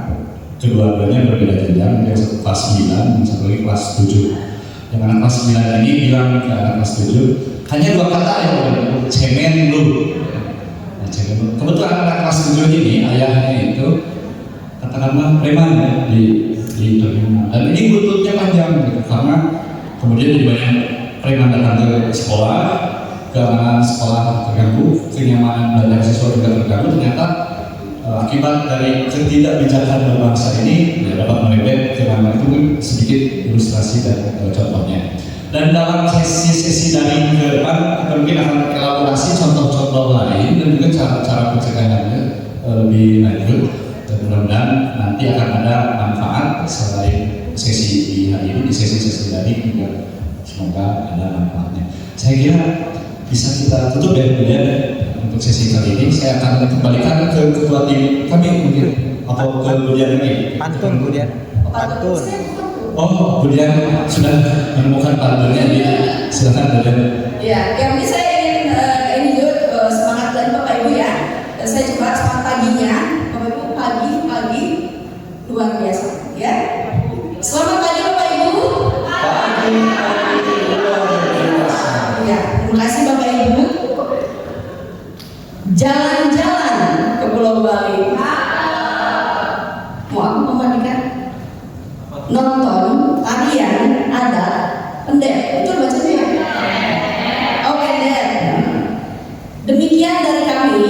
kedua-duanya berbeda jenjang, yang satu kelas 9, yang satu lagi kelas 7. Yang anak kelas 9 ini bilang ke anak kelas 7, hanya 2 kata yang cemen lu. Nah, cemen lu. Kebetulan anak kelas 7 ini ayahnya itu katakanlah preman ya, di terminal. Dan ini buntutnya panjang gitu, karena kemudian jadi banyak preman datang ke sekolah, keamanan sekolah terganggu, kenyamanan belajar siswa juga terganggu. Ternyata akibat dari ketidakbijakan berbangsa ini ya, dapat merebet keamanan. Itu kan sedikit ilustrasi dan contohnya. Dan dalam sesi-sesi dari ke depan kita mungkin akan elaborasi contoh-contoh lain dan juga cara-cara pencegahannya lebih lanjut. Dan mudah-mudahan nanti akan ada manfaat selain sesi di hari ini, di sesi-sesi dari juga semoga ada manfaatnya. Saya kira bisa kita tutup ya untuk sesi kali ini. Saya akan kembalikan ke ketua tim kami mungkin atau ke Budian lagi. Pantun Budian. Pantun. Oh, Budian sudah menemukan pantunnya, jadi silakan Budian. Ya, yang ini saya ingin ini juga semangat dari Bapak Ibu ya. Saya coba semangat paginya, Bapak Ibu pagi luar biasa ya. Selamat pagi Bapak Ibu. Pagi luar biasa. Ya, terima kasih Bapak Ibu. Jalan-jalan ke Pulau Bali. Mau aku memandikan? Nonton tarian adat Pendek, itu bacanya ya? Oke deh. Demikian dari kami.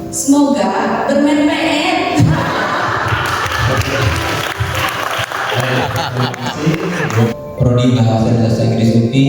Semoga bermanfaat. Prodi Bahasa dan Bahasa Inggris UPI